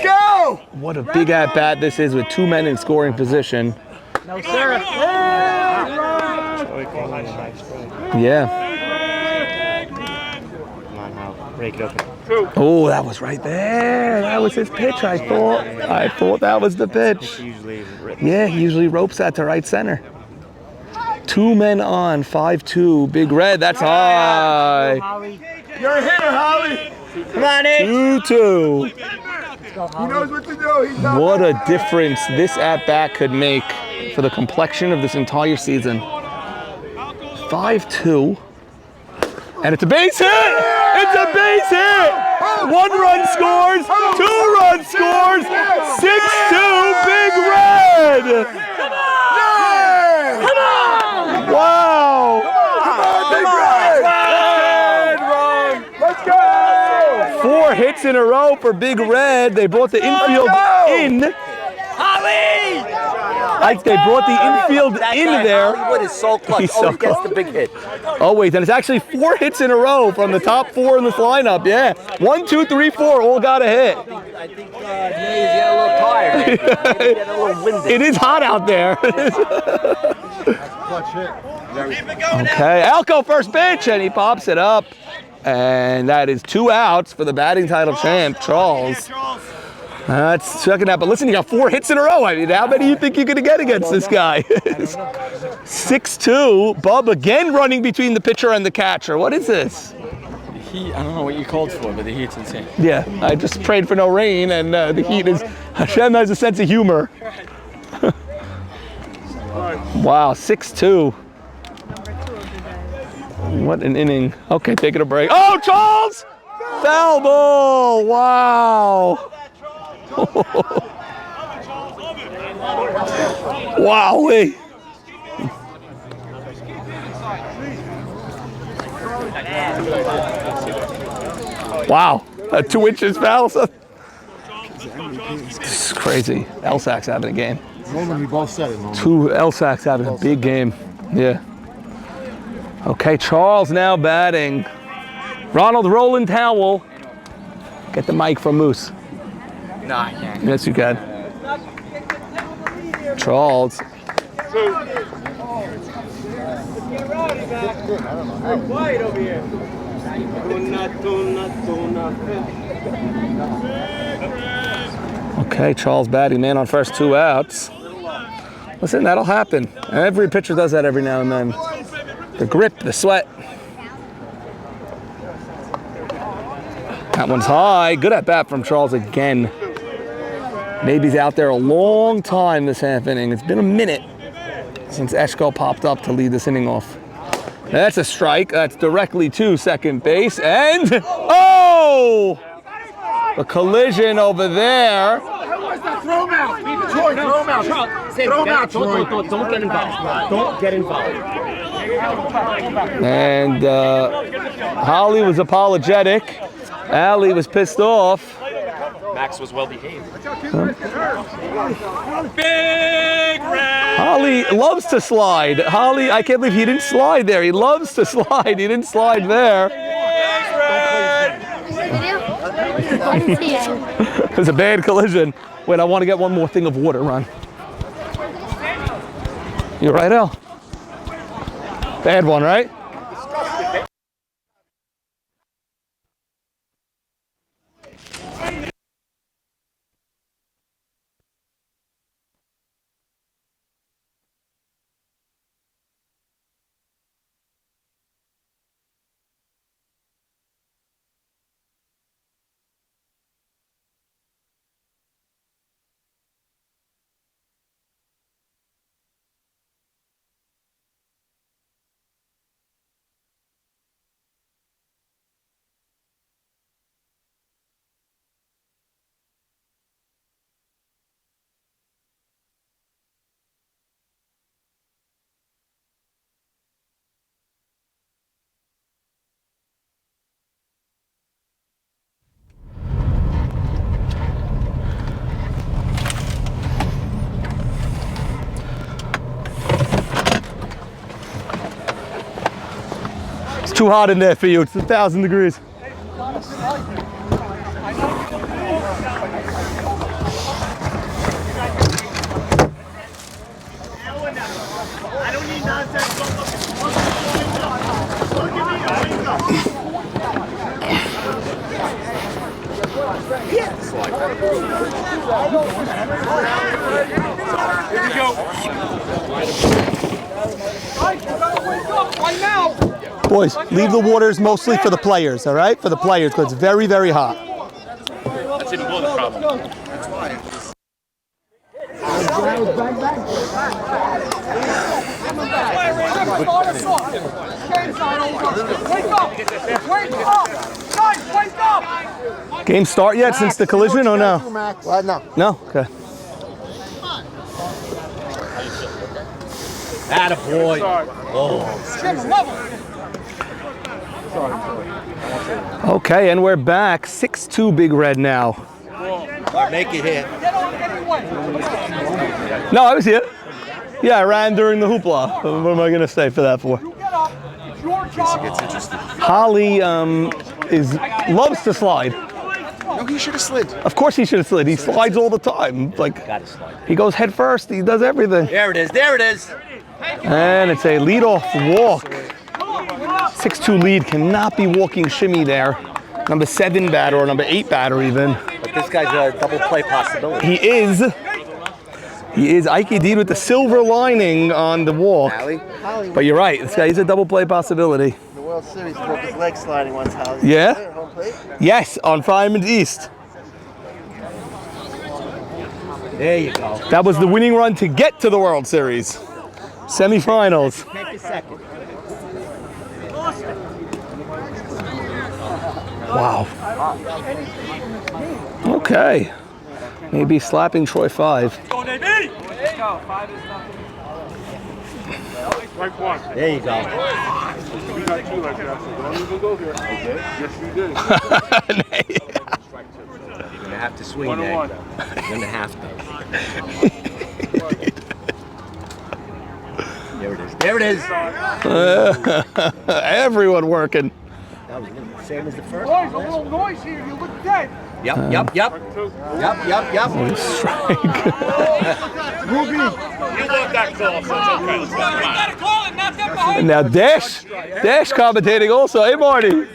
big at bat this is with 2 men in scoring position. No, sir. Yeah. Come on, Hal. Break it open. Oh, that was right there. That was his pitch. I thought that was the pitch. Yeah, he usually ropes that to right center. 2 men on, 5-2. Big Red, that's high. You're a hitter, Holly! Come on, Nate. 2-2. He knows what to do. He's not What a difference this at-bat could make for the complexion of this entire season. 5-2. And it's a base hit! It's a base hit! 1 run scores, 2 run scores, 6-2, Big Red! Wow! Let's go! 4 hits in a row for Big Red. They brought the infield in. They brought the infield in there. Hollywood is so clutch. He's so Always gets clutch. the big hit. Oh wait, then it's actually 4 hits in a row from the top 4 in this lineup. Yeah, 1, 2, 3, 4, all got a hit. I think Nays got a little tired. Maybe getting a little winded. It is hot out there. Okay, Alco first pitch, and he pops it up, and that is 2 outs for the batting title champ, Charles. That's second out, but listen, you got 4 hits in a row. I mean, how many do you think you're going to get against this guy? 6-2. Bub again running between the pitcher and the catcher. What is this? I don't know what you called for, but the heat's insane. Yeah, I just prayed for no rain, and the heat is. Hashem has a sense of humor. Wow, 6-2. What an inning. Okay, taking a break. Oh, Charles! Foul ball! Wow. Wowee. Wow, 2 inches foul. It's crazy. Elsack's having a game. Norman, we both said it, Norman. 2 Elsack's having a big game. Yeah. Okay, Charles now batting. Ronald Roland Towel. Get the mic from Moose. No, I can't. Yes, you can. Charles. Quiet over here. Okay, Charles batting, man on first, 2 outs. Listen, that'll happen. Every pitcher does that every now and then. The grip, the sweat. That one's high. Good at bat from Charles again. Maybe he's out there a long time this half inning. It's been a minute since Eshko popped up to lead this inning off. That's a strike. That's directly to second base. And, oh! The collision over there. Throw him out! Troy, throw him out! Throw him out, Troy! Don't get involved. Don't get involved. And Holly was apologetic. Allie was pissed off. Max was well behaved. Big Red! Holly loves to slide. Holly, I can't believe he didn't slide there. He loves to slide. He didn't slide there. It was a bad collision. Wait, I want to get one more thing of water, Ron. You right, Al? Bad one, right? too hot in there for you. It's 1,000 degrees. Boys, leave the waters mostly for the players, all right? For the players, because it's very, very hot. That's even more the problem. Game start yet since the collision or no? No. No? Okay. Attaboy. Okay, and we're back. 6-2 Big Red now. Make it hit. No, I was here. Yeah, I ran during the hoopla. What am I going to say for that for? Holly loves to slide. No, he should have slid. Of course he should have slid. He slides all the time. Like, he goes head first. He does everything. There it is. There it is. And it's a leadoff walk. 6-2 lead, cannot be walking shimmy there. Number 7 batter or number 8 batter even. But this guy's a double play possibility. He is. Ike Deed with the silver lining on the walk. But you're right, this guy is a double play possibility. The World Series broke his leg sliding once, Holly. Yeah? Home plate? Yes, on Fireman's East. There you go. That was the winning run to get to the World Series. Semifinals. Take a second. Wow. Okay. Maybe slapping Troy 5. There you go. We got two like that, so don't even go here. Okay. Yes, you did. You're going to have to swing there. You're going to have to. There it is. There it is. Everyone working. That was the same as the first. Boys, a little noise here. You look dead. Yep. Ruby. You want that call, so it's okay. Let's go. And now Dash commentating also. Hey, Marty.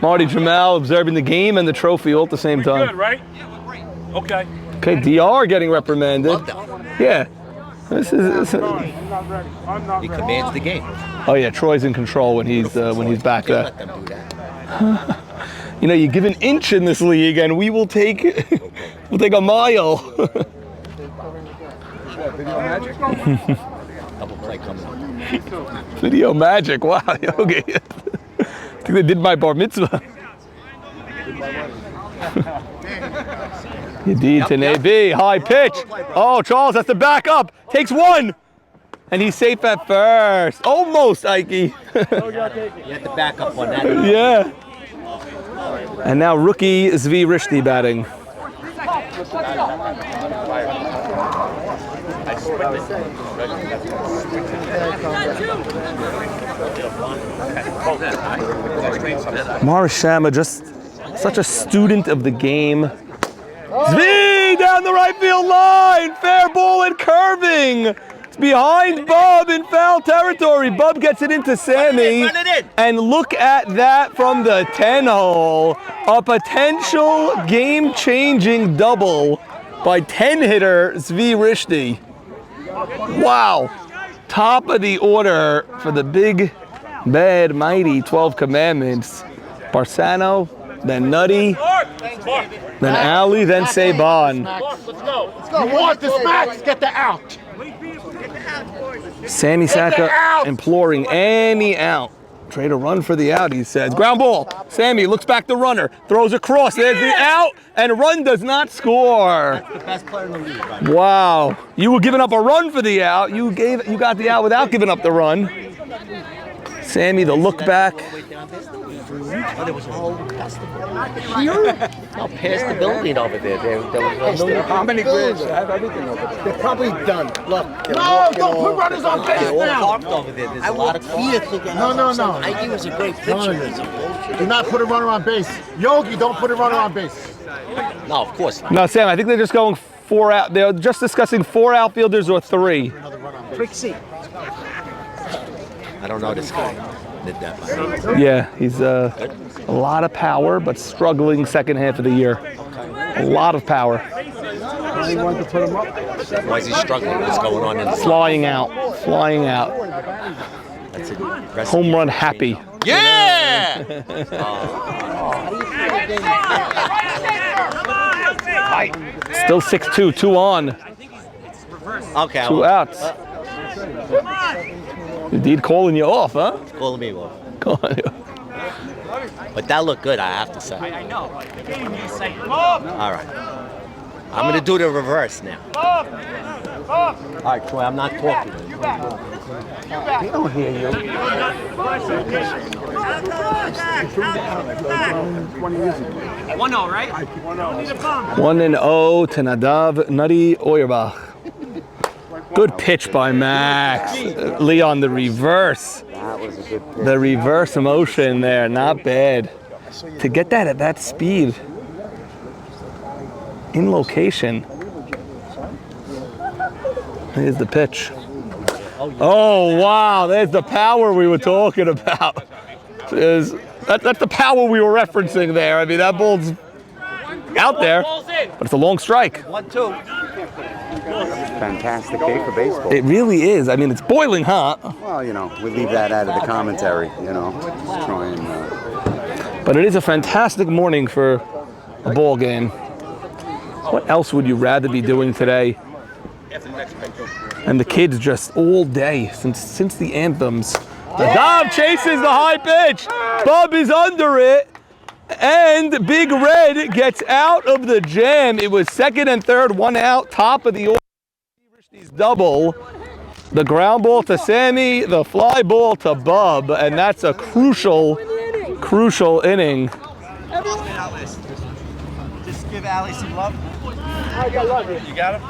Marty Jamal observing the game and the trophy all at the same time. Good, right? Okay. Okay, DR getting reprimanded. Yeah. This is. I'm not ready. I'm not He ready. commands the game. Oh yeah, Troy's in control when he's back there. Let them do that. You know, you give an inch in this league, and we will take a mile. Double play comes on. Video magic. Wow. Okay. I think they did my bar mitzvah. Indeed, to AB. High pitch. Oh, Charles has to back up. Takes one. And he's safe at first. Almost, Ike. You have to back up on that. Yeah. And now rookie Zvi Rishti batting. Morris Shama, just such a student of the game. Zvi down the right field line. Fair ball and curving. It's behind Bub in foul territory. Bub gets it into Sammy. Run it in. And look at that from the 10 hole. A potential game-changing double by 10-hitter Zvi Rishti. Wow. Top of the order for the big, bad, mighty 12 Commandments. Barsano, then Nutty, then Ali, then Saban. Let's go. You want this match? Get the out. Sammy Saka imploring any out. Trade a run for the out, he says. Ground ball. Sammy looks back the runner, throws across. There's the out, and run does not score. The best player in the league. Right? Wow. You were giving up a run for the out. You got the out without giving up the run. Sammy, the look back. Oh, there was a whole festival. Here? No, past the building over there. There was How many grids? I have everything over there. They're probably done. Look. No, don't put runners on base They're all now. parked over there. There's a lot of cars. No. I think it was a great picture. Do not put a runner on base. Yogi, don't put a runner on base. No, of course not. No, Sam, I think they're just going 4 out. They're just discussing 4 outfielders or 3. Trixie. I don't know this guy. Yeah, he's a lot of power, but struggling second half of the year. A lot of power. Why is he struggling? What's going on in the Flying out. That's it. Home run happy. Yeah! Still 6-2, 2 on. Okay. 2 outs. Indeed, calling you off, huh? Calling me off. Calling you. But that looked good, I have to say. I know. All right. I'm going to do the reverse now. All right, Troy, I'm not talking. They don't hear you. 1-0, right? 1-0 to Nadav Nutty Auerbach. Good pitch by Max. Leon, the reverse. That was a good pitch. The reverse motion there, not bad. To get that at that speed, in location. Here's the pitch. Oh, wow, there's the power we were talking about. That's the power we were referencing there. I mean, that ball's out there, but it's a long strike. 1-2. Fantastic day for baseball. It really is. I mean, it's boiling hot. Well, you know, we leave that out of the commentary, you know. Just try and... But it is a fantastic morning for a ball game. What else would you rather be doing today? And the kids just all day since the anthems. The Dom chases the high pitch. Bub is under it. And Big Red gets out of the jam. It was second and third, 1 out, top of the order. Double. The ground ball to Sammy, the fly ball to Bub, and that's a crucial inning. Just give Allie some love. I got love. You got him?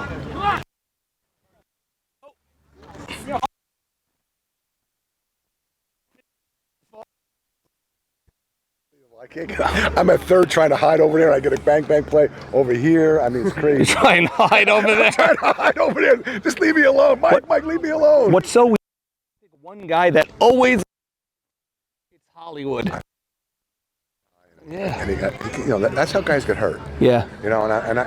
I'm at third trying to hide over there. I get a bang play over here. I mean, it's crazy. You're trying to hide over there. Trying to hide over there. Just leave me alone, Mike. Mike, leave me alone. What's so weird? One guy that always it's Hollywood. Yeah. And you know, that's how guys get hurt. Yeah. You know, and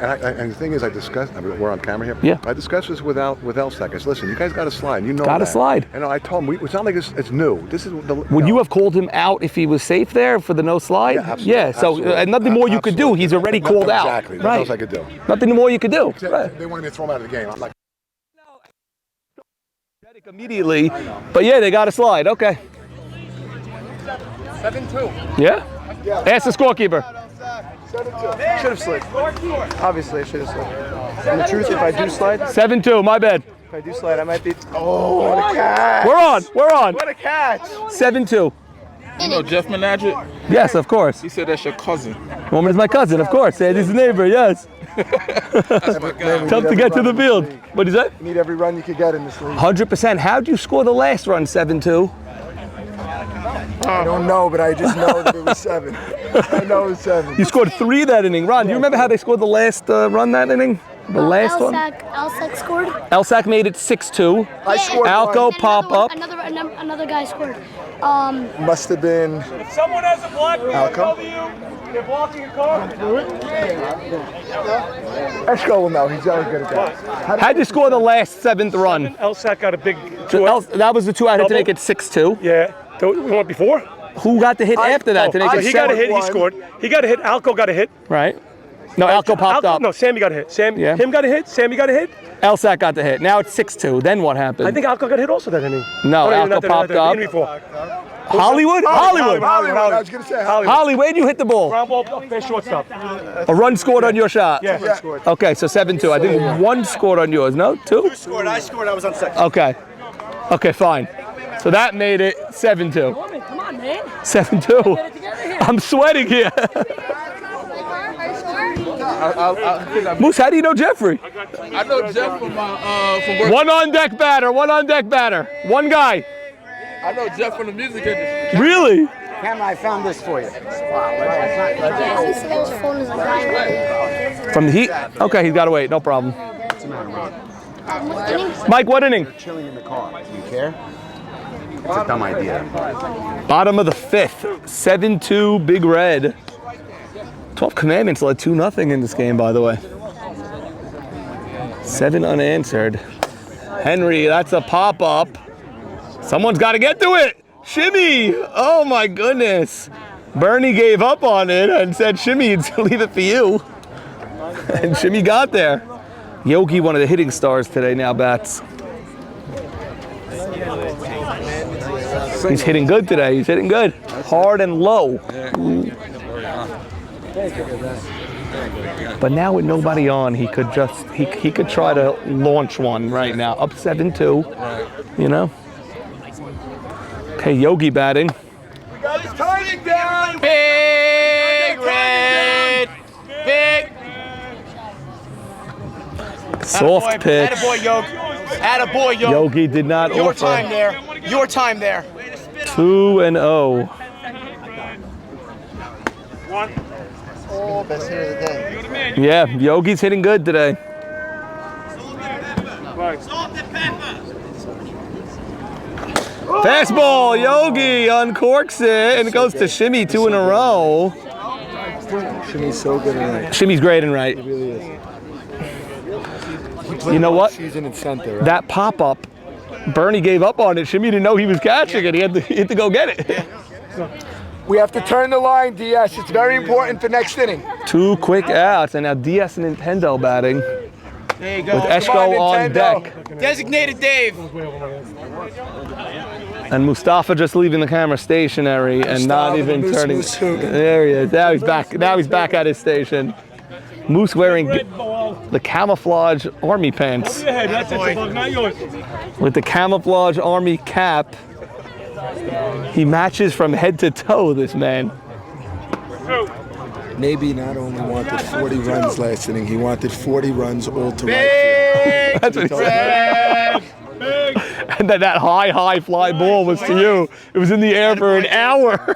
the thing is, I mean, we're on camera here. Yeah. I discussed this with Elsack. I said, listen, you guys got to slide. You know Gotta that. slide. And I told him, it's not like it's new. This is the. Would you have called him out if he was safe there for the no slide? Yeah, absolutely. Yeah. So nothing more you could do. He's already called out. Exactly. Right. Nothing else I could do. Nothing more you could do. Right. They wanted me to throw him out of the game. I'm like. Immediately. But yeah, they got to slide. Okay. 7-2. Yeah. Ask the scorekeeper. 7-2. Should have slid. Obviously, I should have slid. And the truth, if I do slide, 7-2. My bad. if I do slide, I might be. Oh, what a catch! We're on. What a catch! 7-2. You know Jeff Menadget? Yes, of course. He said that's your cousin. Woman is my cousin, of course. And his neighbor, yes. Tough to get to the field. What is that? You need every run you could get in this league. 100%. How'd you score the last run, 7-2? I don't know, but I just know that it was 7. I know it was 7. You scored 3 that inning. Ron, do you remember how they scored the last run that inning? The last one? Elsack scored. Elsack made it 6-2. I scored Alco one. pop up. Another guy scored. Must have been. If someone has a block, Alco? they're blocking a car. Esco will know. He's always good at that. How'd you score the last 7th run? Elsack got a big. That was the 2 I had to make it 6-2. Yeah. The one before? Who got the hit after that to make it 7-1? He got a hit. He scored. He got a hit. Alco got a hit. Right. No, Alco popped up. No, Sammy got a hit. Him got a hit. Sammy got a hit. Elsack got the hit. Now it's 6-2. Then what happened? I think Alco got hit also that inning. No, Alco popped up. Hollywood? Hollywood. I was going to say Hollywood. Holly, where'd you hit the ball? Ground ball up there, shortstop. A run scored on your shot? Yeah. Okay, so 7-2. I think 1 scored on yours. No? 2? 2 scored. I scored. I was on 6. Okay. Okay, fine. So that made it 7-2. Come on, man. 7-2. Get it together here. I'm sweating here. Moose, how do you know Jeffrey? I know Jeff from work. One on deck batter. One guy. I know Jeff from the music industry. Really? Cameron, I found this for you. From the Heat? Okay, he's got to wait. No problem. Mike, what inning? You're chilling in the car. Do you care? It's a dumb idea. Bottom of the 5th. 7-2, Big Red. 12 Commandments led 2-0 in this game, by the way. 7 unanswered. Henry, that's a pop-up. Someone's got to get to it. Shimmy. Oh, my goodness. Bernie gave up on it and said, Shimmy, leave it for you. And Shimmy got there. Yogi, one of the hitting stars today, now bats. He's hitting good today. He's hitting good. Hard and low. But now with nobody on, he could just he could try to launch one right now. Up 7-2. You know? Okay, Yogi batting. Big Red. Big. Soft pitch. Attaboy, Yogi. Attaboy, Yogi. Yogi did not Your offer. time there. Your time there. 2-0. Oh, best hitter of the day. Yeah, Yogi's hitting good today. Fastball, Yogi uncorks it, and it goes to Shimmy 2 in a row. Shimmy's so good in right. Shimmy's great and right. He really is. You know what? Season in center, right? That pop-up, Bernie gave up on it. Shimmy didn't know he was catching it. He had to go get it. We have to turn the line, DS. It's very important for next inning. 2 quick outs, and now DS and Nintendo batting. There you go. With Eshko on deck. Designated Dave. And Mustafa just leaving the camera stationary and not even turning. There he is. Now he's back. Now he's back at his station. Moose wearing the camouflage army pants. With the camouflage army cap. He matches from head to toe, this man. Maybe not only wanted 40 runs last inning, he wanted 40 runs all to right field. That's what he said. And then that high fly ball was to you. It was in the air for an hour.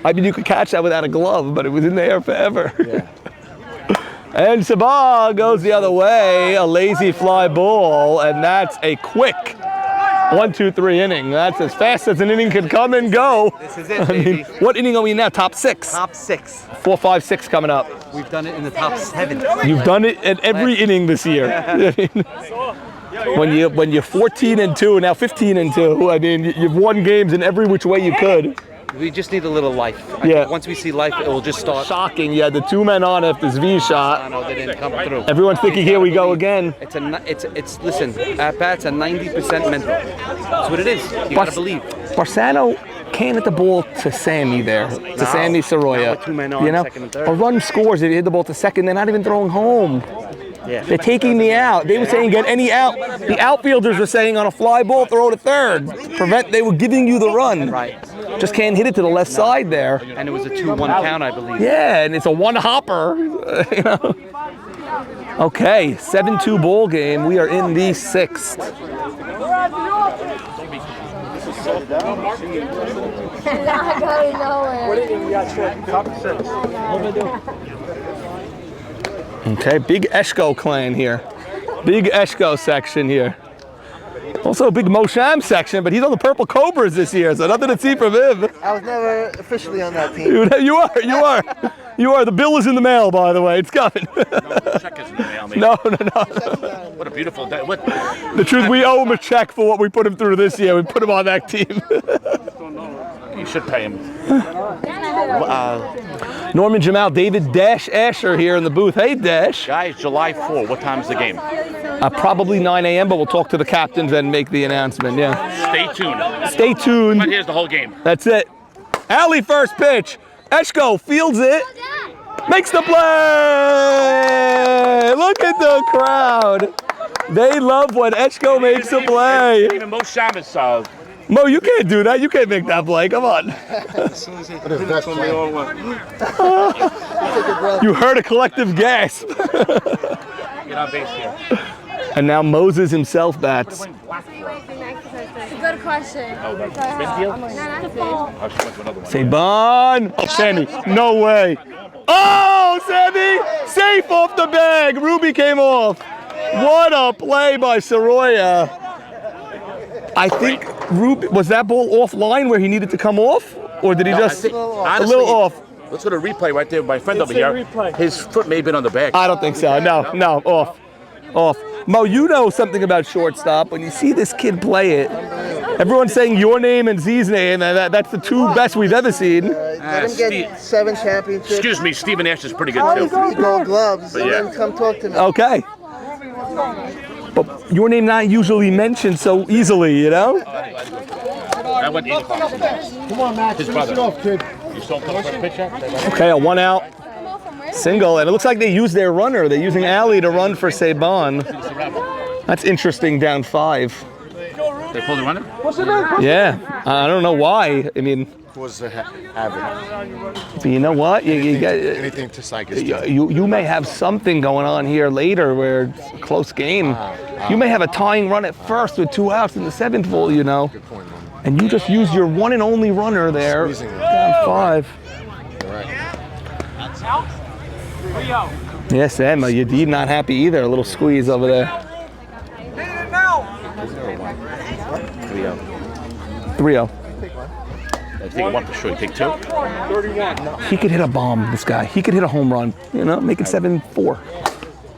I mean, you could catch that without a glove, but it was in the air forever. Yeah. And Sabah goes the other way, a lazy fly ball, and that's a quick 1-2-3 inning. That's as fast as an inning can come and go. This is it, baby. What inning are we in now? Top 6? Top 6. 4, 5, 6 coming up. We've done it in the top 7. You've done it at every inning this year. when you're 14-2 and now 15-2, I mean, you've won games in every which way you could. We just need a little life. I Yeah. think once we see life, it will just start. Shocking. You had the 2 men on after Zvi shot. I know they didn't come through. Everyone's thinking, here we go again. Listen, at bats a 90% mental. That's what it is. You gotta believe. Barsano can't hit the ball to Sammy there, to Sammy Soroya. Now with 2 men on, you know, second and third. a run scores if you hit the ball to second. They're not even throwing home. Yeah. They're taking the out. They were saying get any out. The outfielders were saying on a fly ball, throw to third. They were giving you the run. Right. Just can't hit it to the left side there. And it was a 2-1 count, I believe. Yeah, and it's a one hopper. You know. Okay, 7-2 ball game. We are in the 6th. Okay, big Eshko clan here. Big Eshko section here. Also a big Mosham section, but he's on the Purple Cobras this year, so nothing to see from him. I was never officially on that team. You are. You are. The bill is in the mail, by the way. It's coming. Check is in the mail, maybe. No. What a beautiful day. What? The truth, we owe him a check for what we put him through this year. We put him on that team. You should pay him. Norman Jamal, David Dash Asher here in the booth. Hey, Dash. Guys, July 4, what time's the game? Probably 9 a.m., but we'll talk to the captains and make the announcement, yeah. Stay tuned. Stay tuned. But here's the whole game. That's it. Alley first pitch. Eshko fields it. Makes the play. Look at the crowd. They love when Eshko makes a play. Even Mo Shamus Mo, you can't do that. You can't make that play. Come on. You heard a collective gasp. Get on base here. And now Moses himself bats. Good question. Saban. Oh, Sammy. No way. Oh, Sammy. Safe off the bag. Ruby came off. What a play by Soroya. I think Ruby, was that ball offline where he needed to come off? Or did he just, Honestly, a little off? Let's go to replay right there. My friend over here, his foot may have been on the bag. I don't think so. No, off. Off. Mo, you know something about shortstop. When you see this kid play it, everyone's saying your name and Z's name, and that's the two best we've ever seen. Let him get 7 championships. Excuse me, Stephen Nash is pretty good too. 3 Gold Gloves, But and yeah. then come talk to me. Okay. But your name not usually mentioned so easily, you know? I went 85. Come on, Max. His brother. Finish it off, kid. You saw him come for the pitcher? Okay, a 1 out. Single, and it looks like they used their runner. They're using Ali to run for Saban. That's interesting, down 5. They pulled the runner? Yeah, I don't know why. I mean, Was a habit. but you know what? You get Anything to psych his team. you may have something going on here later where it's a close game. You may have a tying run at first with 2 outs in the 7th hole, you know. Good point, man. And you just used your one and only runner there. Squeezing it. Down 5. You're right. Yes, Sam, Yadid not happy either. A little squeeze over there. 3-0. I think 1 for sure. You take 2? He could hit a bomb, this guy. He could hit a home run, you know, make it 7-4.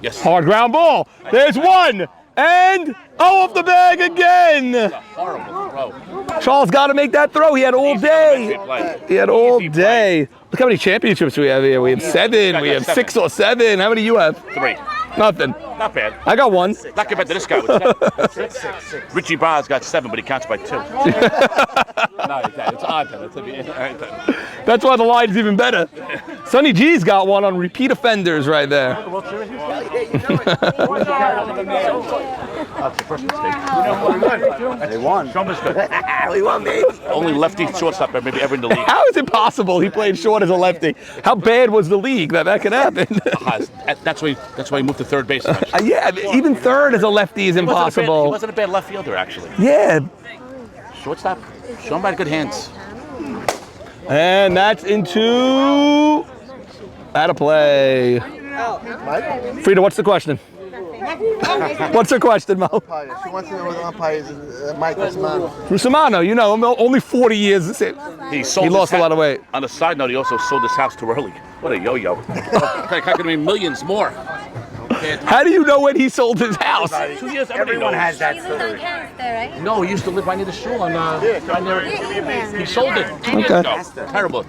Yes. Hard ground ball. There's 1. And off the bag again. Horrible throw. Charles got to make that throw. He had all day. He had all day. Look how many championships we have here. We have 7. We have 6 or 7. How many do you have? 3. Nothing. Not bad. I got 1. Not compared to this guy with 7. Richie Barr's got 7, but he counts by 2. No, it's odd. That's why the line is even better. Sonny G's got 1 on repeat offenders right there. They won. We won, baby. Only lefty shortstop maybe ever in the league. How is it possible he played short as a lefty? How bad was the league that could happen? That's why he moved to third base. Yeah, even third as a lefty is impossible. He wasn't a bad left fielder, actually. Yeah. Shortstop. Show him by good hands. And that's into out of play. Frida, what's the question? What's the question, Mo? She wants to know whether umpires Mike Rusmano. Rusmano, you know, only 40 years. He lost a lot of weight. On a side note, he also sold his house too early. What a yo-yo. How could it be millions more? How do you know when he sold his house? 2 years, Everyone has that He lives on campus there, right? No, he used to live right near the shul. He sold it 2 years ago. Terrible.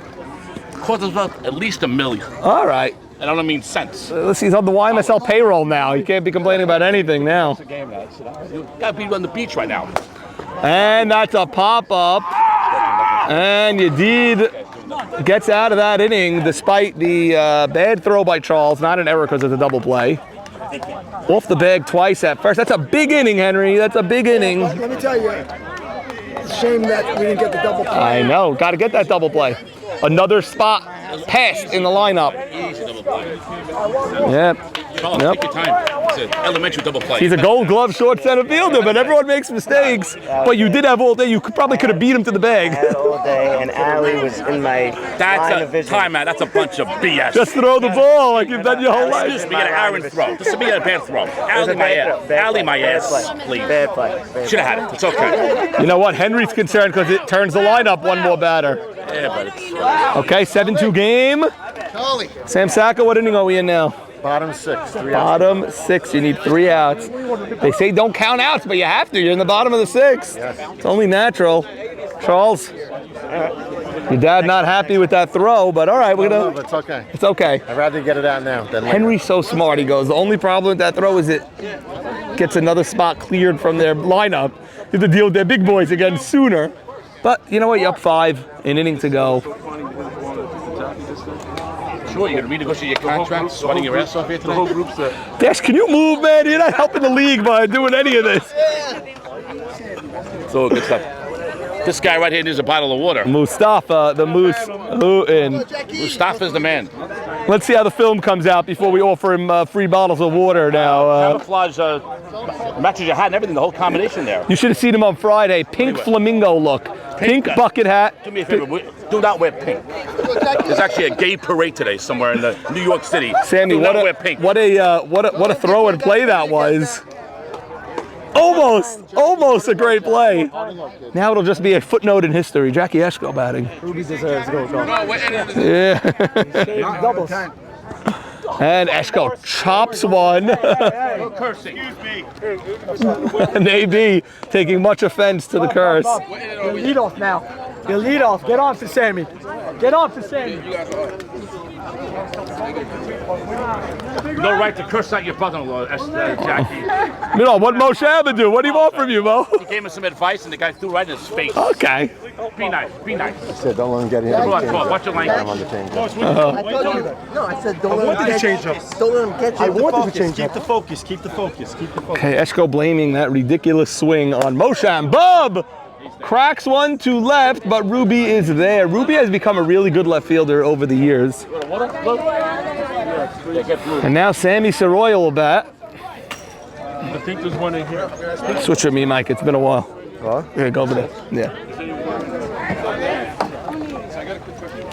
Cost us about at least $1 million. All right. And I don't mean cents. He's on the YMSL payroll now. You can't be complaining about anything now. You gotta be on the beach right now. And that's a pop-up. And Yadid gets out of that inning despite the bad throw by Charles. Not an error because it's a double play. Off the bag twice at first. That's a big inning, Henry. That's a big inning. Let me tell you, it's a shame that we didn't get the double play. I know. Got to get that double play. Another spot passed in the lineup. Easy double play. Yep. Charles, take your time. It's an elementary double play. He's a Gold Glove short center fielder, but everyone makes mistakes. But you did have all day. You probably could have beat him to the bag. I had all day, and Ali was in my line of vision. Timeout. That's a bunch of BS. Just throw the ball like you've done your whole life. Excuse me, an errant throw. This would be a bad throw. Alley my ass. Alley my ass, please. Bad play. Should have had it. It's okay. You know what? Henry's concerned because it turns the lineup one more batter. Yeah, but it's... Okay, 7-2 game. Sam Saka, what inning are we in now? Bottom 6. 3 outs. Bottom 6. You need 3 outs. They say don't count outs, but you have to. You're in the bottom of the 6th. Yes. It's only natural. Charles, your dad not happy with that throw, but all right, we're No, gonna. but it's okay. It's okay. I'd rather get it out now than later. Henry's so smart. He goes, the only problem with that throw is it gets another spot cleared from their lineup. You have to deal with their big boys again sooner. But you know what? You're up 5, an inning to go. Sure, you're going to renegotiate your contract, sweating your ass off here today? Dash, can you move, man? You're not helping the league by doing any of this. So good stuff. This guy right here needs a bottle of water. Mustafa, the Moose Hooten. Mustafa's the man. Let's see how the film comes out before we offer him free bottles of water now. Camouflage matches your hat and everything, the whole combination there. You should have seen him on Friday. Pink flamingo look. Pink bucket hat. Do me a favor, do not wear pink. There's actually a gay parade today somewhere in New York City. Sammy, do not wear pink. what a throw and play that was. Almost a great play. Now it'll just be a footnote in history. Jackie Esko batting. Ruby deserves goal. Yeah. Doubles. And Esko chops one. No cursing. And AB taking much offense to the curse. You'll lead off now. You'll lead off. Get on to Sammy. Get on to Sammy. No right to curse out your brother-in-law, Jackie. You know, what Mo Shabba do? What do you want from you, Mo? He gave us some advice and the guy threw right in his face. Okay. Be nice, be nice. I said, don't let him get in. Watch your language. I'm on the change. I told you that. No, I said don't let him change up. Don't let him get you. I wanted to change up. Keep the focus. Keep the focus. Keep the focus. Okay, Esko blaming that ridiculous swing on Mosham. Bub! Cracks one to left, but Ruby is there. Ruby has become a really good left fielder over the years. And now Sammy Soroya will bat. I think there's one in here. Switch with me, Mike. It's been a while. What? Yeah, go over there. Yeah.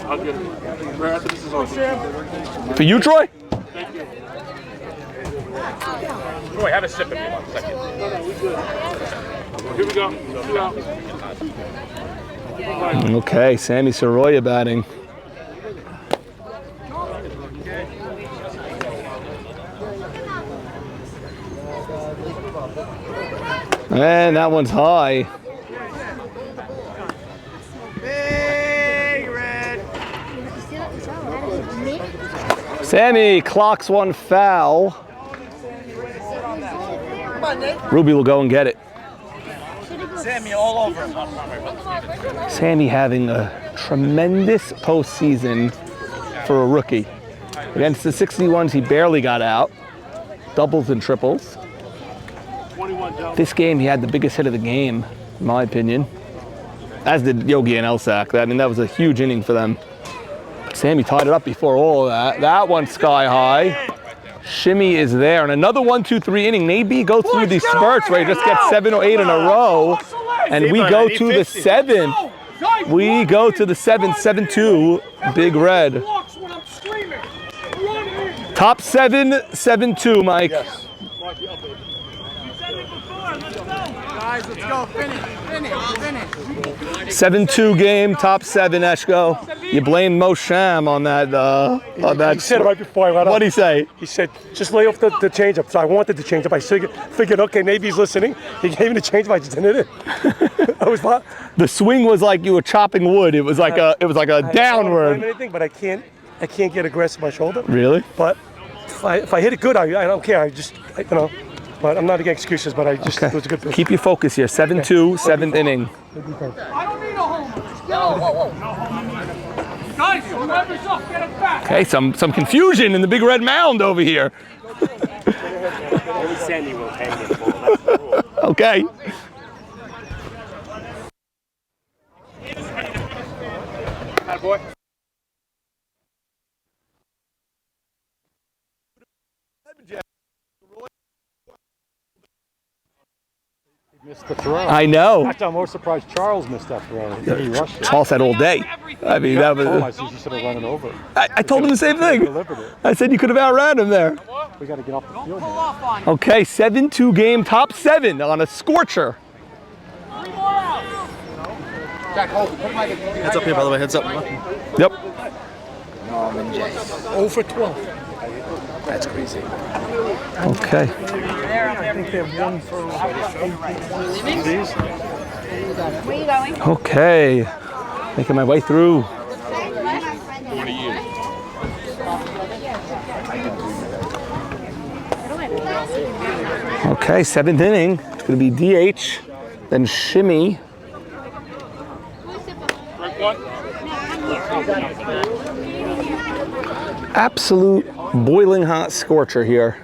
I'll get it. This is awesome. For you, Troy? Troy, have a sip of me 1 second. Here we go. Okay, Sammy Soroya batting. And that one's high. Big red. Sammy clocks one foul. Ruby will go and get it. Sammy all over. Sammy having a tremendous postseason for a rookie. Against the 61s, he barely got out. Doubles and triples. This game, he had the biggest hit of the game, in my opinion. As did Yogi and Elsack. I mean, that was a huge inning for them. Sammy tied it up before all of that. That one's sky high. Shimmy is there. And another 1-2-3 inning. Maybe go through these spurts where he just gets 7 or 8 in a row. And we go to the 7th. We go to the 7th, 7-2, Big Red. Top 7, 7-2, Mike. Guys, let's go. Finish. 7-2 game, top 7, Eshko. You blame Mo Sham on that. He said it right before I went up. What'd he say? He said, just lay off the changeup. So I wanted the changeup. I figured, okay, maybe he's listening. He gave me the changeup. I just didn't hit it. I was not. The swing was like you were chopping wood. It was like a downward. I don't blame anything, but I can't get aggressive with my shoulder. Really? But if I hit it good, I don't care. But I'm not against excuses, but it was a good pitch. Keep your focus here. 7-2, 7th inning. I don't need a home. Go. Guys, whoever's up, get it back. Okay, some confusion in the Big Red Mound over here. Sandy will hang the ball. Okay. Boy. Missed the throw. I know. Actually, I'm more surprised Charles missed that throw. He rushed it. Charles had all day. I mean, that was. I said you should have run it over. I told him the same thing. I said you could have outran him there. We got to get off the field. Okay, 7-2 game, top 7 on a scorcher. Heads up here, by the way. Heads up. Yep. Norman J. 0 for 12. That's crazy. Okay. I think they have 1 for 18. Where are you going? Okay. Making my way through. 40 years. Okay, 7th inning. It's going to be DH, then Shimmy. Absolute boiling hot scorcher here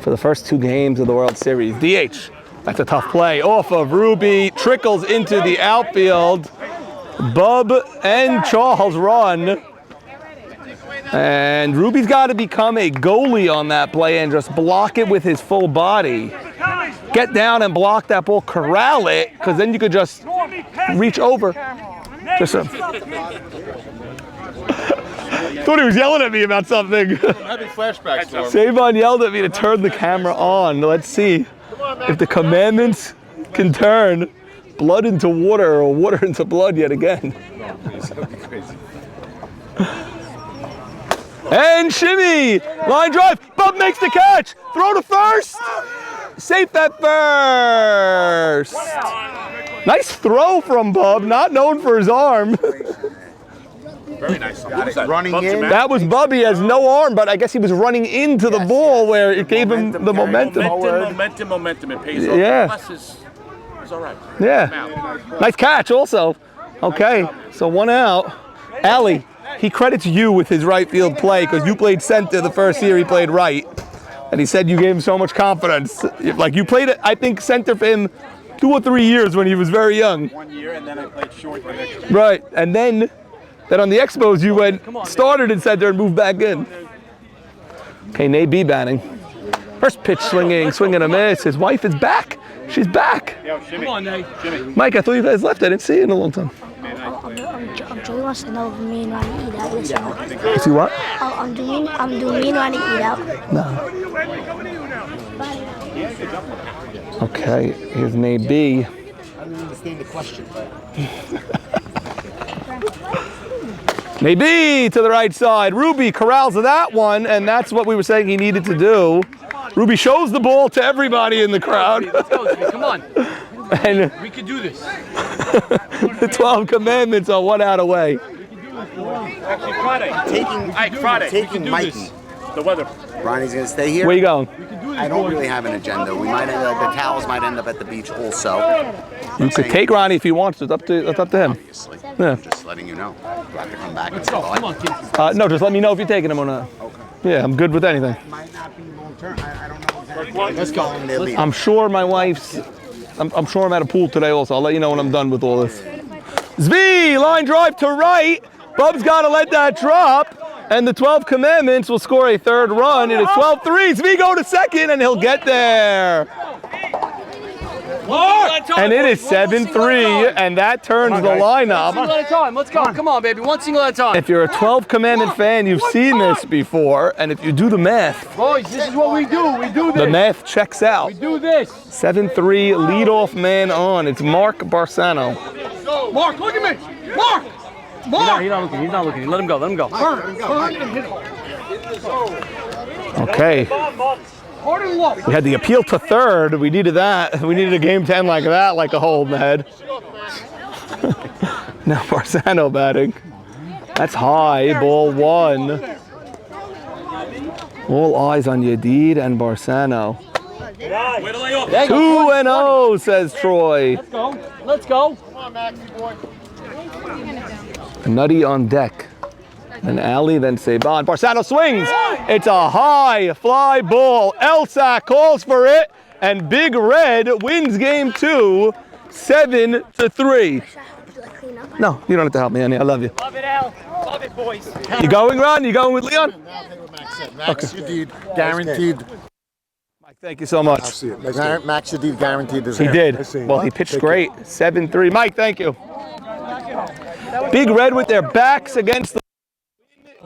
for the first 2 games of the World Series. DH, That's a tough play. Off of Ruby, trickles into the outfield. Bub and Charles run. And Ruby's got to become a goalie on that play and just block it with his full body. Get down and block that ball, corral it, because then you could just reach over. Just thought he was yelling at me about something. I'm having flashbacks. Savon yelled at me to turn the camera on. Let's see if the commandments can turn blood into water or water into blood yet again. And shimmy, line drive, Bub makes the catch, throw to first, safe at first. Nice throw from Bub, not known for his arm. Very nice. Running in. That was Bub, he has no arm, but I guess he was running into the ball where it gave him the momentum. Momentum, it pays off. Yeah. Plus is all right. Yeah. Nice catch also. Okay, so 1 out. Allie, he credits you with his right field play because you played center the first year he played right. And he said you gave him so much confidence. Like you played, I think, center for him 2 or 3 years when he was very young. 1 year, and then I played short the next year. Right, and then on the Expos you started in center and moved back in. Okay, Nate B batting. First pitch swing and a miss. His wife is back. She's back. Come on, Nate. Mike, I thought you guys left. I didn't see you in a long time. Joey wants to know if me and Ronnie eat out. Listen. See what? I'm doing me and Ronnie eat out. No. Okay, here's Nate B. I don't understand the question. Nate B to the right side. Ruby corrals that one, and that's what we were saying he needed to do. Ruby shows the ball to everybody in the crowd. Let's go, Jimmy. Come on. And We can do this. the 12 commandments are 1 out away. Actually, Friday. Friday. Taking Mikey. The weather. Ronnie's gonna stay here. Where you going? I don't really have an agenda. We might the towels might end up at the beach also. You could take Ronnie if he wants. It's up to him. Obviously. Yeah. I'm just letting you know. Do I have to come back? Let's go. Come on, kid. No, just let me know if you're taking him or not. Okay. Yeah, I'm good with anything. Might not be long term. I don't know exactly. Let's go. I'm sure my wife's. I'm sure I'm at a pool today also. I'll let you know when I'm done with all this. Zvi, line drive to right. Bub's got to let that drop. And the 12 commandments will score a 3rd run. It is 12-3. Zvi go to second and he'll get there. And it is 7-3, and that turns the lineup. 1 single at a time. Let's go. Come on, baby. 1 single at a time. If you're a 12 commandment fan, you've seen this before, and if you do the math, Boys, this is what we do. We do this. the math checks out. We do this. 7-3, leadoff man on. It's Mark Barsano. Mark, look at me. Mark. Mark. He's not looking. He's not looking. Let him go. Let him go. Okay. We had the appeal to 3rd. We needed that. We needed a game 10 like that, like a hole in the head. Now Barsano batting. That's high. Ball 1. All eyes on Yedid and Barsano. 2-0, says Troy. Let's go. Let's go. Nutty on deck. Then Ali, then Saban. Barsano swings. It's a high fly ball. Elsack calls for it, and Big Red wins game 2, 7-3. No, you don't have to help me, honey. I love you. Love it, Al. Love it, boys. You going, Ron? You going with Leon? Max Yedid guaranteed. Mike, thank you so much. I'll see it. Max Yedid guaranteed this. He did. Well, he pitched great. 7-3. Mike, thank you. Big Red with their backs against the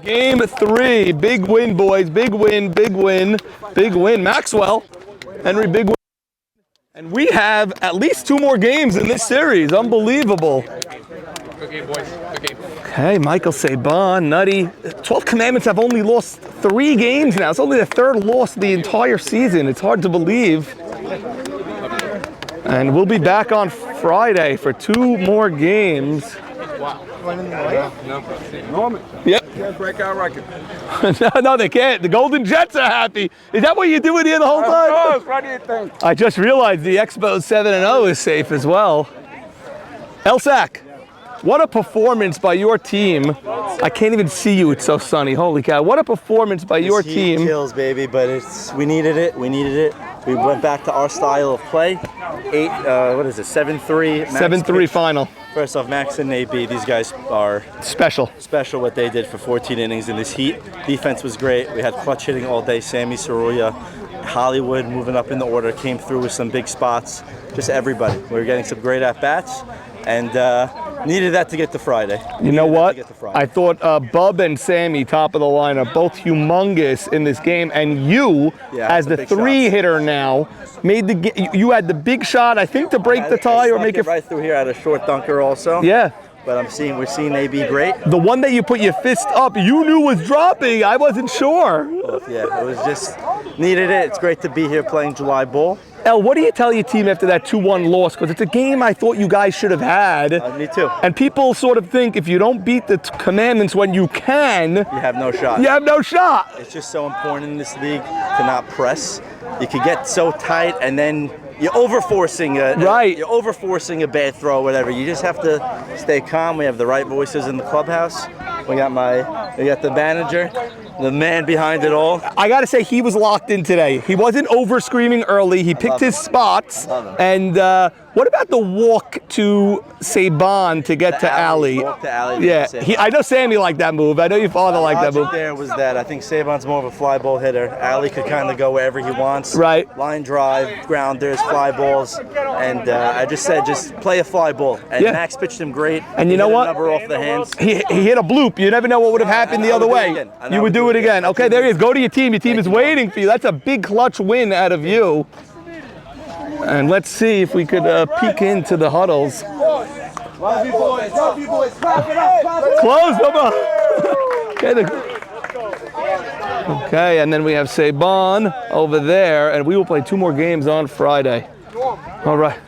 game 3. Big win, boys. Big win, big win, big win. Maxwell, Henry, big win. And we have at least 2 more games in this series. Unbelievable. Okay, boys. Okay. Okay, Michael Saban, Nutty. 12 Commandments have only lost 3 games now. It's only their 3rd loss of the entire season. It's hard to believe. And we'll be back on Friday for 2 more games. Norman. Yep. Can't break our record. No, they can't. The Golden Jets are happy. Is that what you're doing here the whole time? Of course. What do you think? I just realized the Expos 7-0 is safe as well. Elsack, What a performance by your team. I can't even see you, it's so sunny. Holy cow. What a performance by your This heat team. kills, baby, but we needed it. We needed it. We went back to our style of play. 7-3. 7-3 final. First off, Max and Nate B, these guys are special what they did for 14 innings in this heat. Defense was great. We had clutch hitting all day. Sammy Saruya, Hollywood moving up in the order, came through with some big spots. Just everybody. We were getting some great at-bats, and needed that to get to Friday. You know what? I thought Bub and Sammy, top of the line, are both humongous in this game, and you, as the three hitter now, made you had the big shot, I think, to break the tie or make it right through here at a short dunker also. Yeah. But we're seeing AB great. The one that you put your fist up, you knew was dropping. I wasn't sure. Yeah, it was just needed it. It's great to be here playing July Bowl. El, what do you tell your team after that 2-1 loss? Because it's a game I thought you guys should have had. Me too. And people sort of think if you don't beat the commandments when you can, you have no shot. You have no shot. It's just so important in this league to not press. You could get so tight and then you're overforcing a bad throw or whatever. You just have to stay calm. We have the right voices in the clubhouse. We got the manager, the man behind it all. I gotta say, he was locked in today. He wasn't over screaming early. He picked his spots. And what about the walk to Saban to get to Ali? Walk to Ali. Yeah, I know Sammy liked that move. I know your father liked that move. There was that. I think Saban's more of a fly ball hitter. Ali could kind of go wherever he wants. Right. Line drive, grounders, fly balls, and I just said just play a fly ball. And Max pitched him great. And you know what? Number off the hands. He hit a bloop. You never know what would have happened the other way. You would do it again. Okay, there he is. Go to your team. Your team is waiting for you. That's a big clutch win out of you. And let's see if we could peek into the huddles. Love you boys. Love you boys. Clap it up. Close them up. Okay, and then we have Saban over there, and we will play 2 more games on Friday. All right.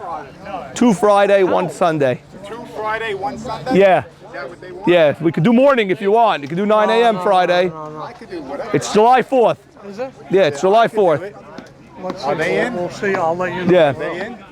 2 Friday, 1 Sunday. 2 Friday, 1 Sunday? Yeah. Is that what they want? Yeah, we could do morning if you want. You could do 9 a.m. Friday. I could do whatever. It's July 4th. Is it? Yeah, it's July 4th. Let's see. Are they in? We'll see. I'll let you know. Yeah. Are they in?